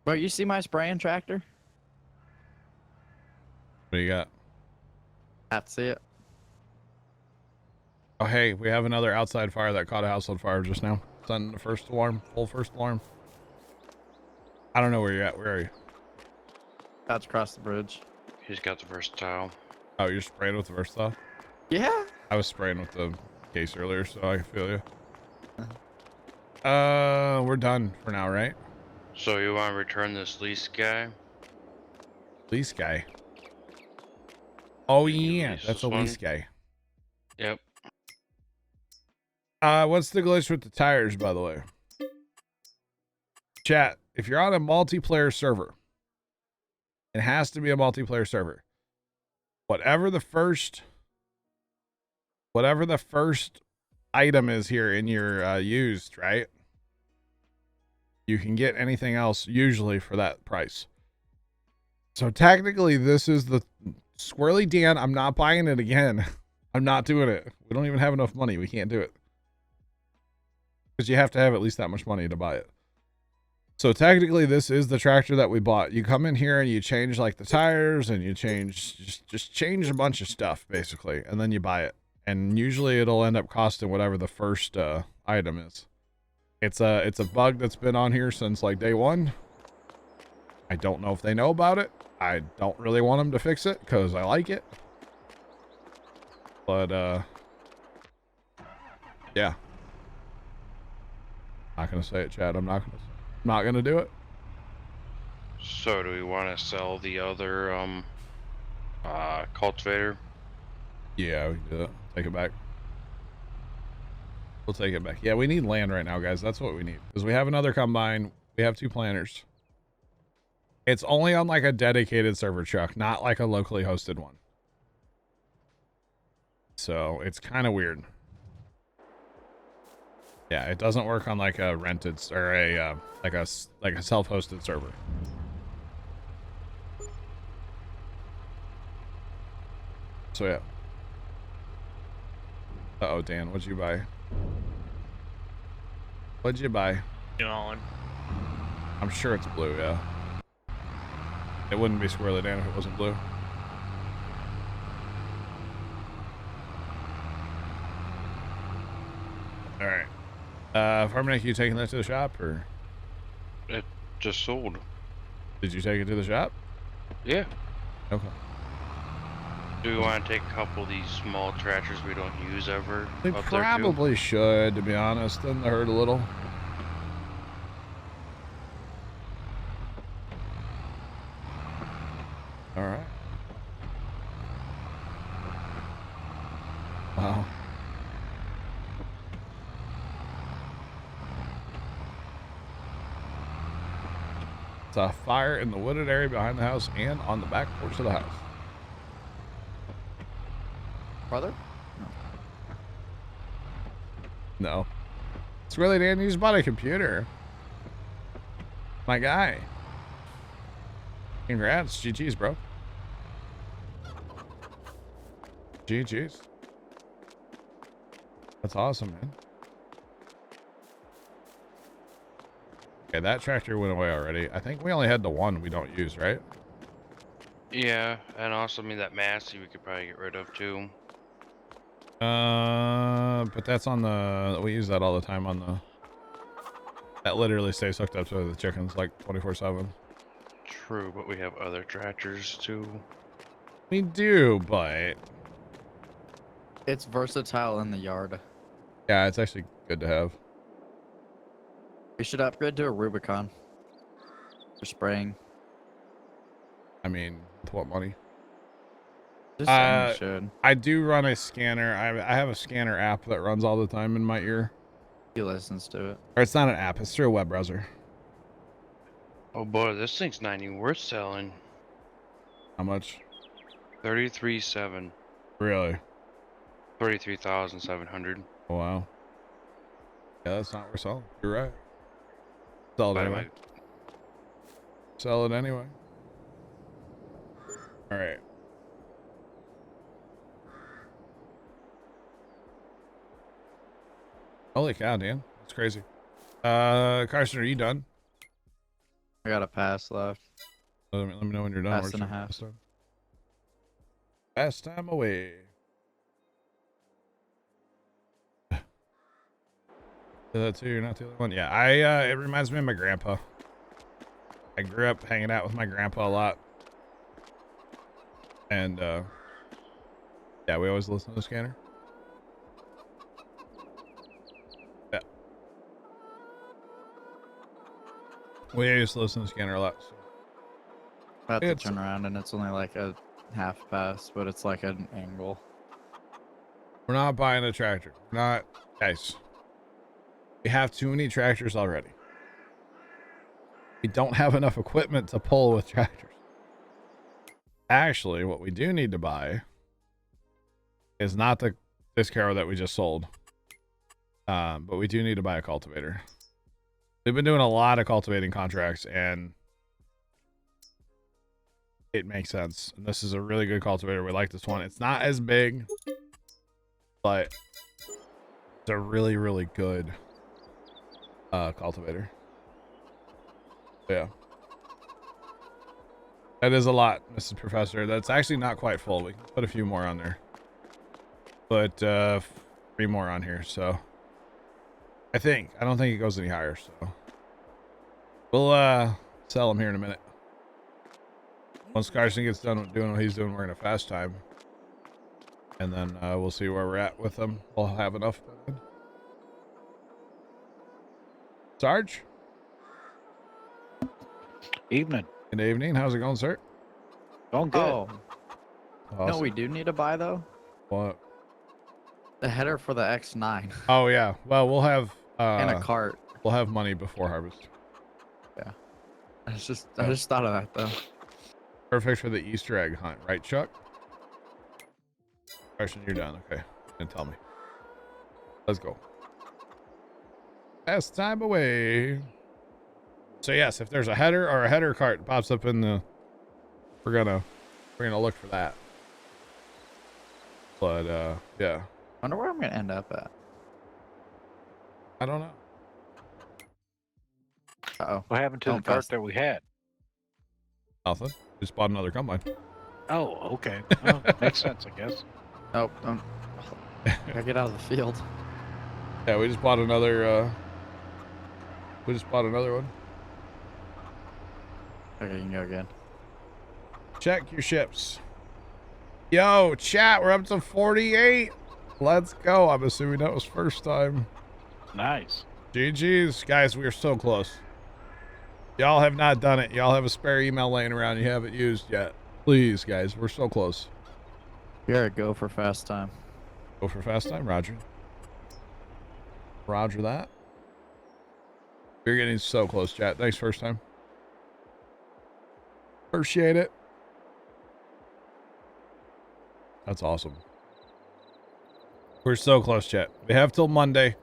Bro, you see my spraying tractor? What do you got? That's it. Oh, hey, we have another outside fire that caught a house on fire just now. Sending the first alarm, full first alarm. I don't know where you're at. Where are you? That's across the bridge. He's got the versatile. Oh, you're spraying with the versatile? Yeah. I was spraying with the case earlier, so I feel you. We're done for now, right? So you want to return this lease guy? Lease guy. Oh yeah, lease that's this a one? lease guy. Yep. What's the glitch with the tires, by the way? Chat, if you're on a multiplayer server, it has to be a multiplayer server. Whatever the first item is here in your used, right? You can get anything else usually for that price. So technically this is the Squirrely Dan. I'm not buying it again. I'm not doing it. We don't even have enough money. We can't do it. Because you have to have at least that much money to buy it. So technically this is the tractor that we bought. You come in here and you change like the tires and you change, just change a bunch of stuff basically. And then you buy it. And usually it'll end up costing whatever the first item is. It's a bug that's been on here since like day one. I don't know if they know about it. I don't really want them to fix it because I like it. But yeah. Not gonna say it, Chad. I'm not gonna do it. So do we want to sell the other cultivator? Yeah, we can do it. Take it back. We'll take it back. Yeah, we need land right now, guys. That's what we need. Because we have another combine. We have 2 planters. It's only on like a dedicated server, Chuck, not like a locally hosted one. So it's kind of weird. Yeah, it doesn't work on like a rented or a like a self-hosted server. So yeah. Uh-oh, Dan, what'd you buy? What'd you buy? New Holland. I'm sure it's blue, yeah. It wouldn't be Squirrely Dan if it wasn't blue. Alright. Farmanick, you taking that to the shop, or? It just sold. Did you take it to the shop? Yeah. Okay. Do we want to take a couple of these small tractors we don't use ever? We up there too? probably should, to be honest. Doesn't it hurt a little? Alright. Wow. It's a fire in the wooded area behind the house and on the back porch of the house. Brother? No. It's really Dan. You just bought a computer. My guy. Congrats. GG's, bro. GG's. That's awesome, man. Okay, that tractor went away already. I think we only had the one we don't use, right? Yeah, and also, I mean, that Massey we could probably get rid of too. But that's on the, we use that all the time on the, that literally stays hooked up to the chickens like 24/7. True, but we have other tractors too. We do, but It's versatile in the yard. yeah, it's actually good to have. We should upgrade to a Rubicon for spraying. I mean, with what money? Just saying we should. I do run a scanner. I have a scanner app that runs all the time in my ear. He listens to it. Or it's not an app, it's through a web browser. Oh boy, this thing's not even worth selling. How much? 33,700. Really? 33,700. Oh, wow. Yeah, that's not worth selling. You're right. Sell it By anyway. Sell it anyway. All right. Holy cow, Dan. That's crazy. Carson, are you done? I got a pass left. Let me know when you're done. Pass Where's and a your half. pass time? Pass time away. That too, you're not the only one. Yeah, it reminds me of my grandpa. I grew up hanging out with my grandpa a lot. And, yeah, we always listen to the scanner. Yeah. We used to listen to the scanner a lot. So. I have to It's- turn around and it's only like a half pass, but it's like an angle. We're not buying a tractor. We're not, guys. We have too many tractors already. We don't have enough equipment to pull with tractors. Actually, what we do need to buy is not this Caro that we just sold. But we do need to buy a cultivator. We've been doing a lot of cultivating contracts and it makes sense. And this is a really good cultivator. We like this one. It's not as big, but it's a really, really good cultivator. Yeah. That is a lot, Mrs. Professor. That's actually not quite full. We can put a few more on there. But 3 more on here, so I don't think it goes any higher, so we'll sell them here in a minute. Once Carson gets done doing what he's doing, we're gonna fast time. And then we'll see where we're at with them. We'll have enough. Sarge? Evening. Good evening. How's it going, sir? Going good. Oh, no, Awesome. we do need to buy though. What? The header for the X9 Oh yeah. Well, we'll have and a cart. we'll have money before harvest. I just thought of that though. Perfect for the Easter egg hunt, right, Chuck? Carson, you're done. Okay. And tell me. Let's go. Fast time away. So yes, if there's a header or a header cart pops up in the, we're gonna look for that. But yeah, Wonder where I'm gonna end up at. I don't know. Uh-oh. What happened to the Don't cart pass. that we had? Nothing. Just bought another combine. Oh, okay. Well, makes sense, I guess. Oh, gotta get out of the field. Yeah, we just bought another. We just bought another one. Okay, you can go again. Check your ships. Yo, chat, we're up to 48. Let's go. I'm assuming that was first time. Nice. GG's. Guys, we are so close. Y'all have not done it. Y'all have a spare email laying around you haven't used yet. Please, guys, we're so close. You're a go for fast time. Go for fast time, Roger. Roger that. We're getting so close, chat. Thanks, first time. Appreciate it. That's awesome. We're so close, chat. We have till Monday.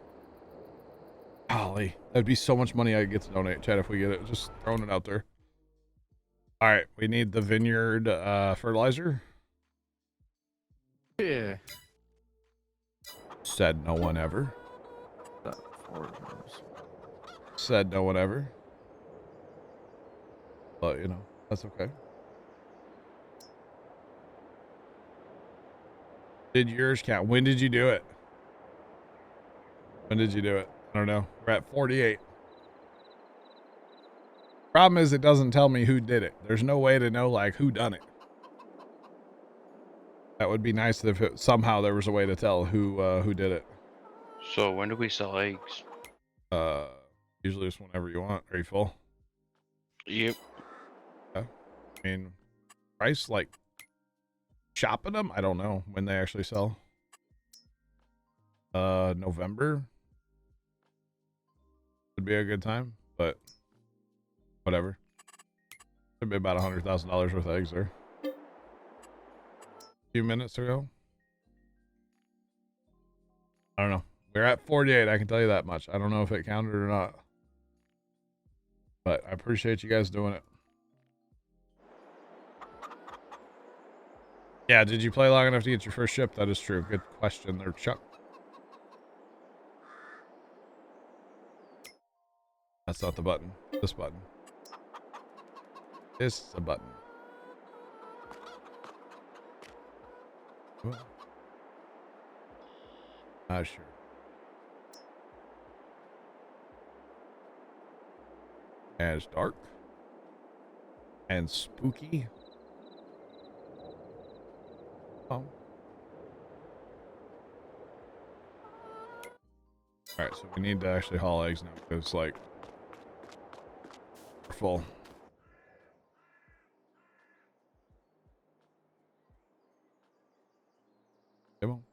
Golly, that'd be so much money I get to donate, chat, if we get it. Just throwing it out there. All right, we need the vineyard fertilizer. Yeah. Said no one ever. Said no one ever. But, you know, that's okay. Did yours count? When did you do it? When did you do it? I don't know. We're at 48. Problem is, it doesn't tell me who did it. There's no way to know, like, who done it. That would be nice if somehow there was a way to tell who did it. So when do we sell eggs? Usually just whenever you want. Are you full? Yep. Yeah. I mean, price, like, shopping them? I don't know when they actually sell. November would be a good time, but whatever. Should be about $100,000 worth of eggs there. A few minutes ago. I don't know. We're at 48. I can tell you that much. I don't know if it counted or not, but I appreciate you guys doing it. Yeah, did you play long enough to get your first ship? That is true. Good question there, Chuck. That's not the button. This button. This is a button. Ooh. Not sure. And it's dark. And spooky. Oh. Alright, so we need to actually haul eggs now because, like, we're full. Come on.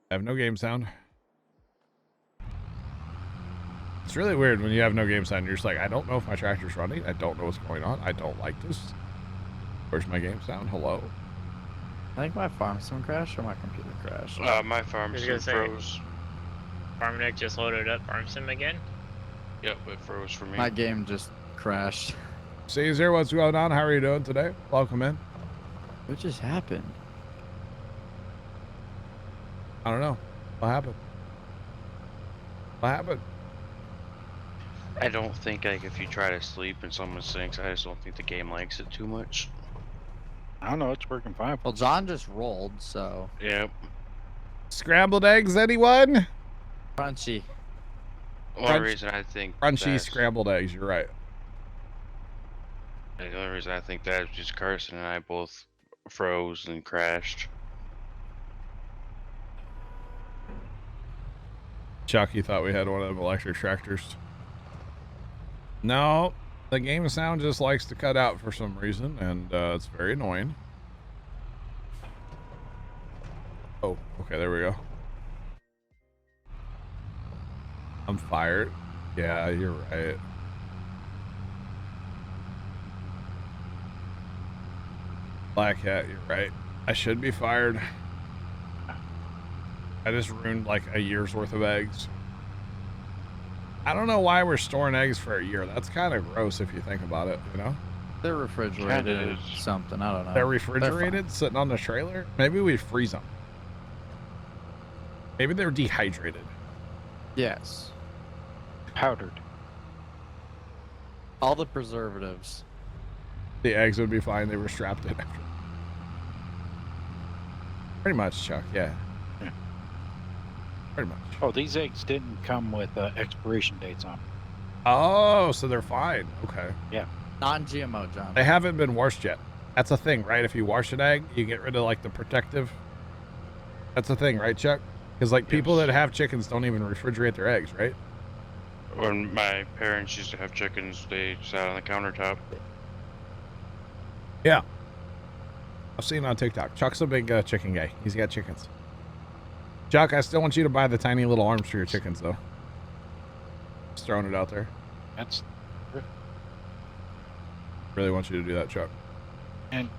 I have no game sound. It's really weird when you have no game sound. You're just like, I don't know if my tractor's running. I don't know what's going on. I don't like this. Where's my game sound? Hello? I think my farm sim crashed or my computer crashed. My farm I was sim gonna say- froze. Farm Nick just loaded up Farm Sim again. Yep, it froze for me. My game just crashed. Caesar, what's going on? How are you doing today? Welcome in. What just happened? I don't know. What happened? What happened? I don't think, like, if you try to sleep and someone sinks, I just don't think the game likes it too much. I don't know. It's working fine. Well, John just rolled, so Yep. Scrambled eggs, anyone? crunchy. The only reason I think Crunchy that's- scrambled eggs, you're right. The only reason I think that is just Carson and I both froze and crashed. Chuck, you thought we had one of them electric tractors. No, the game sound just likes to cut out for some reason, and it's very annoying. Oh, okay, there we go. I'm fired. Yeah, you're right. Black Hat, you're right. I should be fired. I just ruined like a year's worth of eggs. I don't know why we're storing eggs for a year. That's kind of gross if you think about it, you know? They're refrigerated or is. something. I don't know. They're fine. refrigerated, sitting on the trailer. Maybe we freeze them. Maybe they're dehydrated. Yes. Powdered. All the preservatives. The eggs would be fine. They were strapped in after. Pretty much, Chuck. Yeah. Yeah. Pretty much. Oh, these eggs didn't come with expiration dates on them. Oh, so they're fine. Okay. Non-GMO, John. They haven't been washed yet. That's a thing, right? If you wash an egg, you get rid of like the protective. That's a thing, right, Chuck? Because like people that have chickens don't even refrigerate their eggs, right? When my parents used to have chickens, they sat on the countertop. Yeah. I've seen it on TikTok. Chuck's a big chicken guy. He's got chickens. Chuck, I still want you to buy the tiny little arms for your chickens, though. Just throwing it out there. That's Really want you to do that, Chuck. And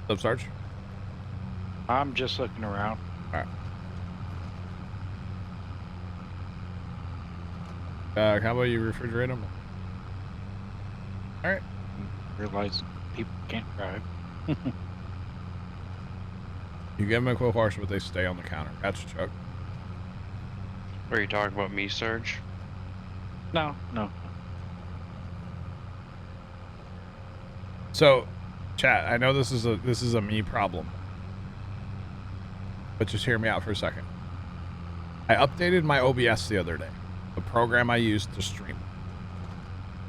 What's up, Sarge? I'm just looking around. All right. How about you refrigerate them? All right. Realize people can't drive. You give them a quick wash, but they stay on the counter. Gotcha, Chuck. Are you talking about me, Serge? No, no. So, chat, I know this is a me problem, but just hear me out for a second. I updated my OBS the other day, the program I use to stream,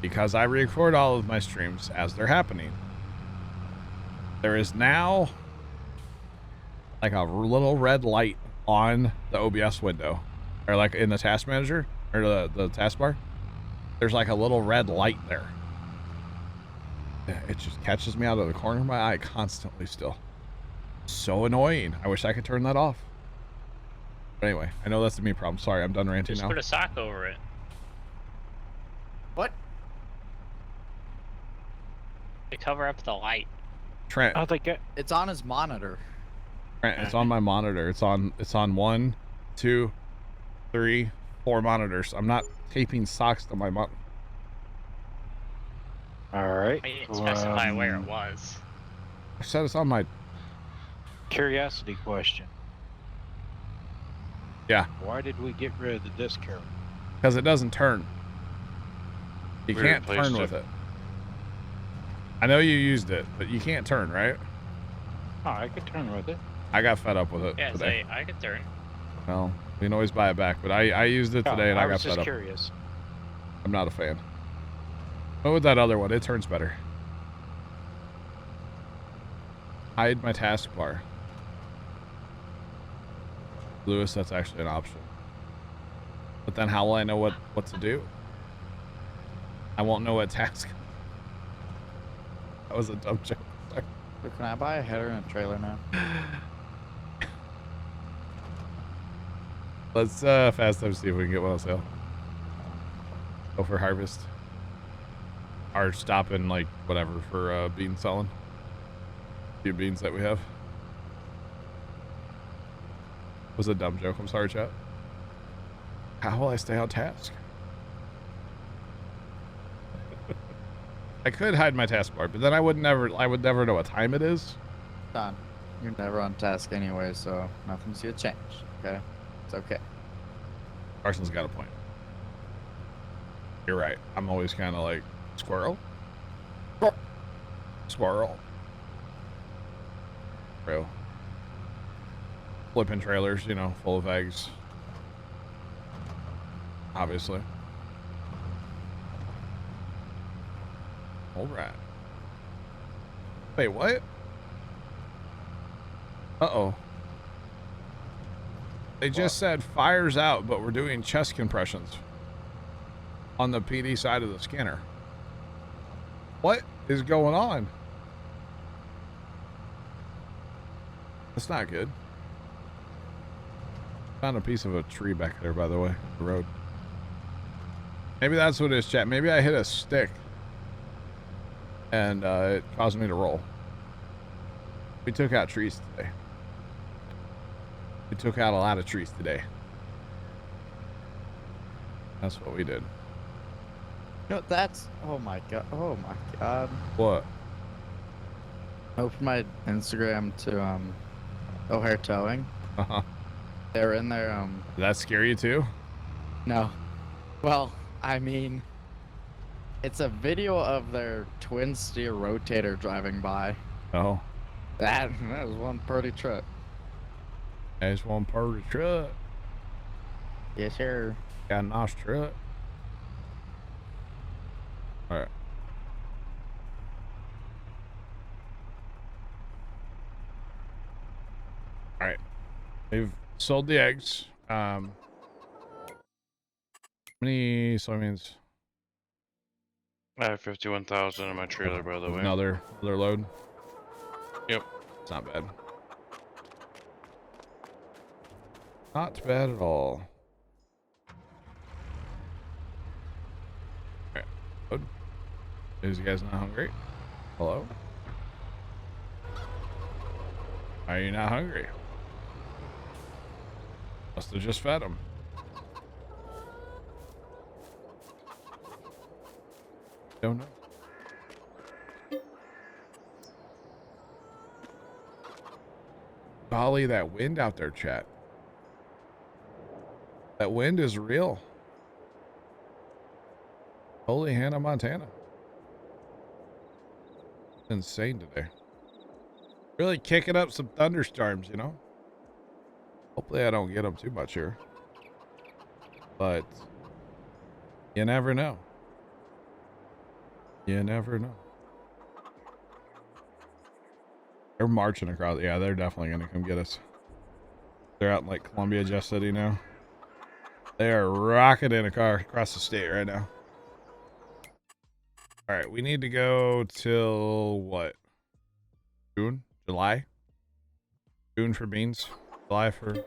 because I record all of my streams as they're happening. There is now like a little red light on the OBS window, or like in the task manager or the taskbar. There's like a little red light there. It just catches me out of the corner of my eye constantly still. So annoying. I wish I could turn that off. But anyway, I know that's a me problem. Sorry, I'm done ranting Just now. put a sock over it. What? To cover up the light. Trent, Oh, they get. It's on his monitor. Trent, it's on my monitor. It's on 1, 2, 3, 4 monitors. I'm not taping socks to my monitor. All right. I didn't specify where it was. I said it's on my... Curiosity question. Yeah, Why did we get rid of the disc carrier? because it doesn't turn. You We can't replaced turn with it. I know you used it, but you can't turn, right? Oh, I could turn with it. I got fed up with it Yeah, today. say I could turn. Well, we can always buy it back, but I used it today and I got was fed just up. curious. I'm not a fan. What with that other one? It turns better. Hide my taskbar. Lewis, that's actually an option. But then how will I know what to do? I won't know what task. That was a dumb joke. Sorry. So can I buy a header and a trailer now? Let's fast time see if we can get one on sale. Go for harvest. Or stop in like whatever for bean selling. Few beans that we have. Was a dumb joke. I'm sorry, chat. How will I stay on task? I could hide my taskbar, but then I would never know what time it is. Don, you're never on task anyway, so nothing's gonna change. Okay, it's okay. Carson's got a point. You're right. I'm always kind of like squirrel. Squirrel. Real. Flipping trailers, you know, full of eggs. Obviously. All right. Wait, what? Uh-oh. They just said fire's out, but we're doing chest compressions on the PD side of the scanner. What is going on? That's not good. Found a piece of a tree back there, by the way, the road. Maybe that's what it is, chat. Maybe I hit a stick and it caused me to roll. We took out trees today. We took out a lot of trees today. That's what we did. No, that's. Oh my god. Oh my god. What? Open my Instagram to O'Hare Towing. Uh-huh. They're in there. Did that scare you too? No. Well, I mean, it's a video of their twin steer rotator driving by. Oh. That was one pretty truck. There's one part of the truck. Yes, sir. Got a nice truck. All right. All right. We've sold the eggs. How many soybeans? I have 51,000 in my trailer, by the way. Another load. Yep. It's not bad. Not bad at all. Alright. Good. Is you guys not hungry? Hello? Why are you not hungry? Must have just fed him. Don't know. Golly, that wind out there, chat. That wind is real. Holy Hannah Montana. It's insane today. Really kicking up some thunderstorms, you know? Hopefully I don't get them too much here. But you never know. You never know. They're marching across. Yeah, they're definitely going to come get us. They're out in like Columbia, Just City now. They are rocketing a car across the state right now. All right, we need to go till what? June? July? June for beans? July for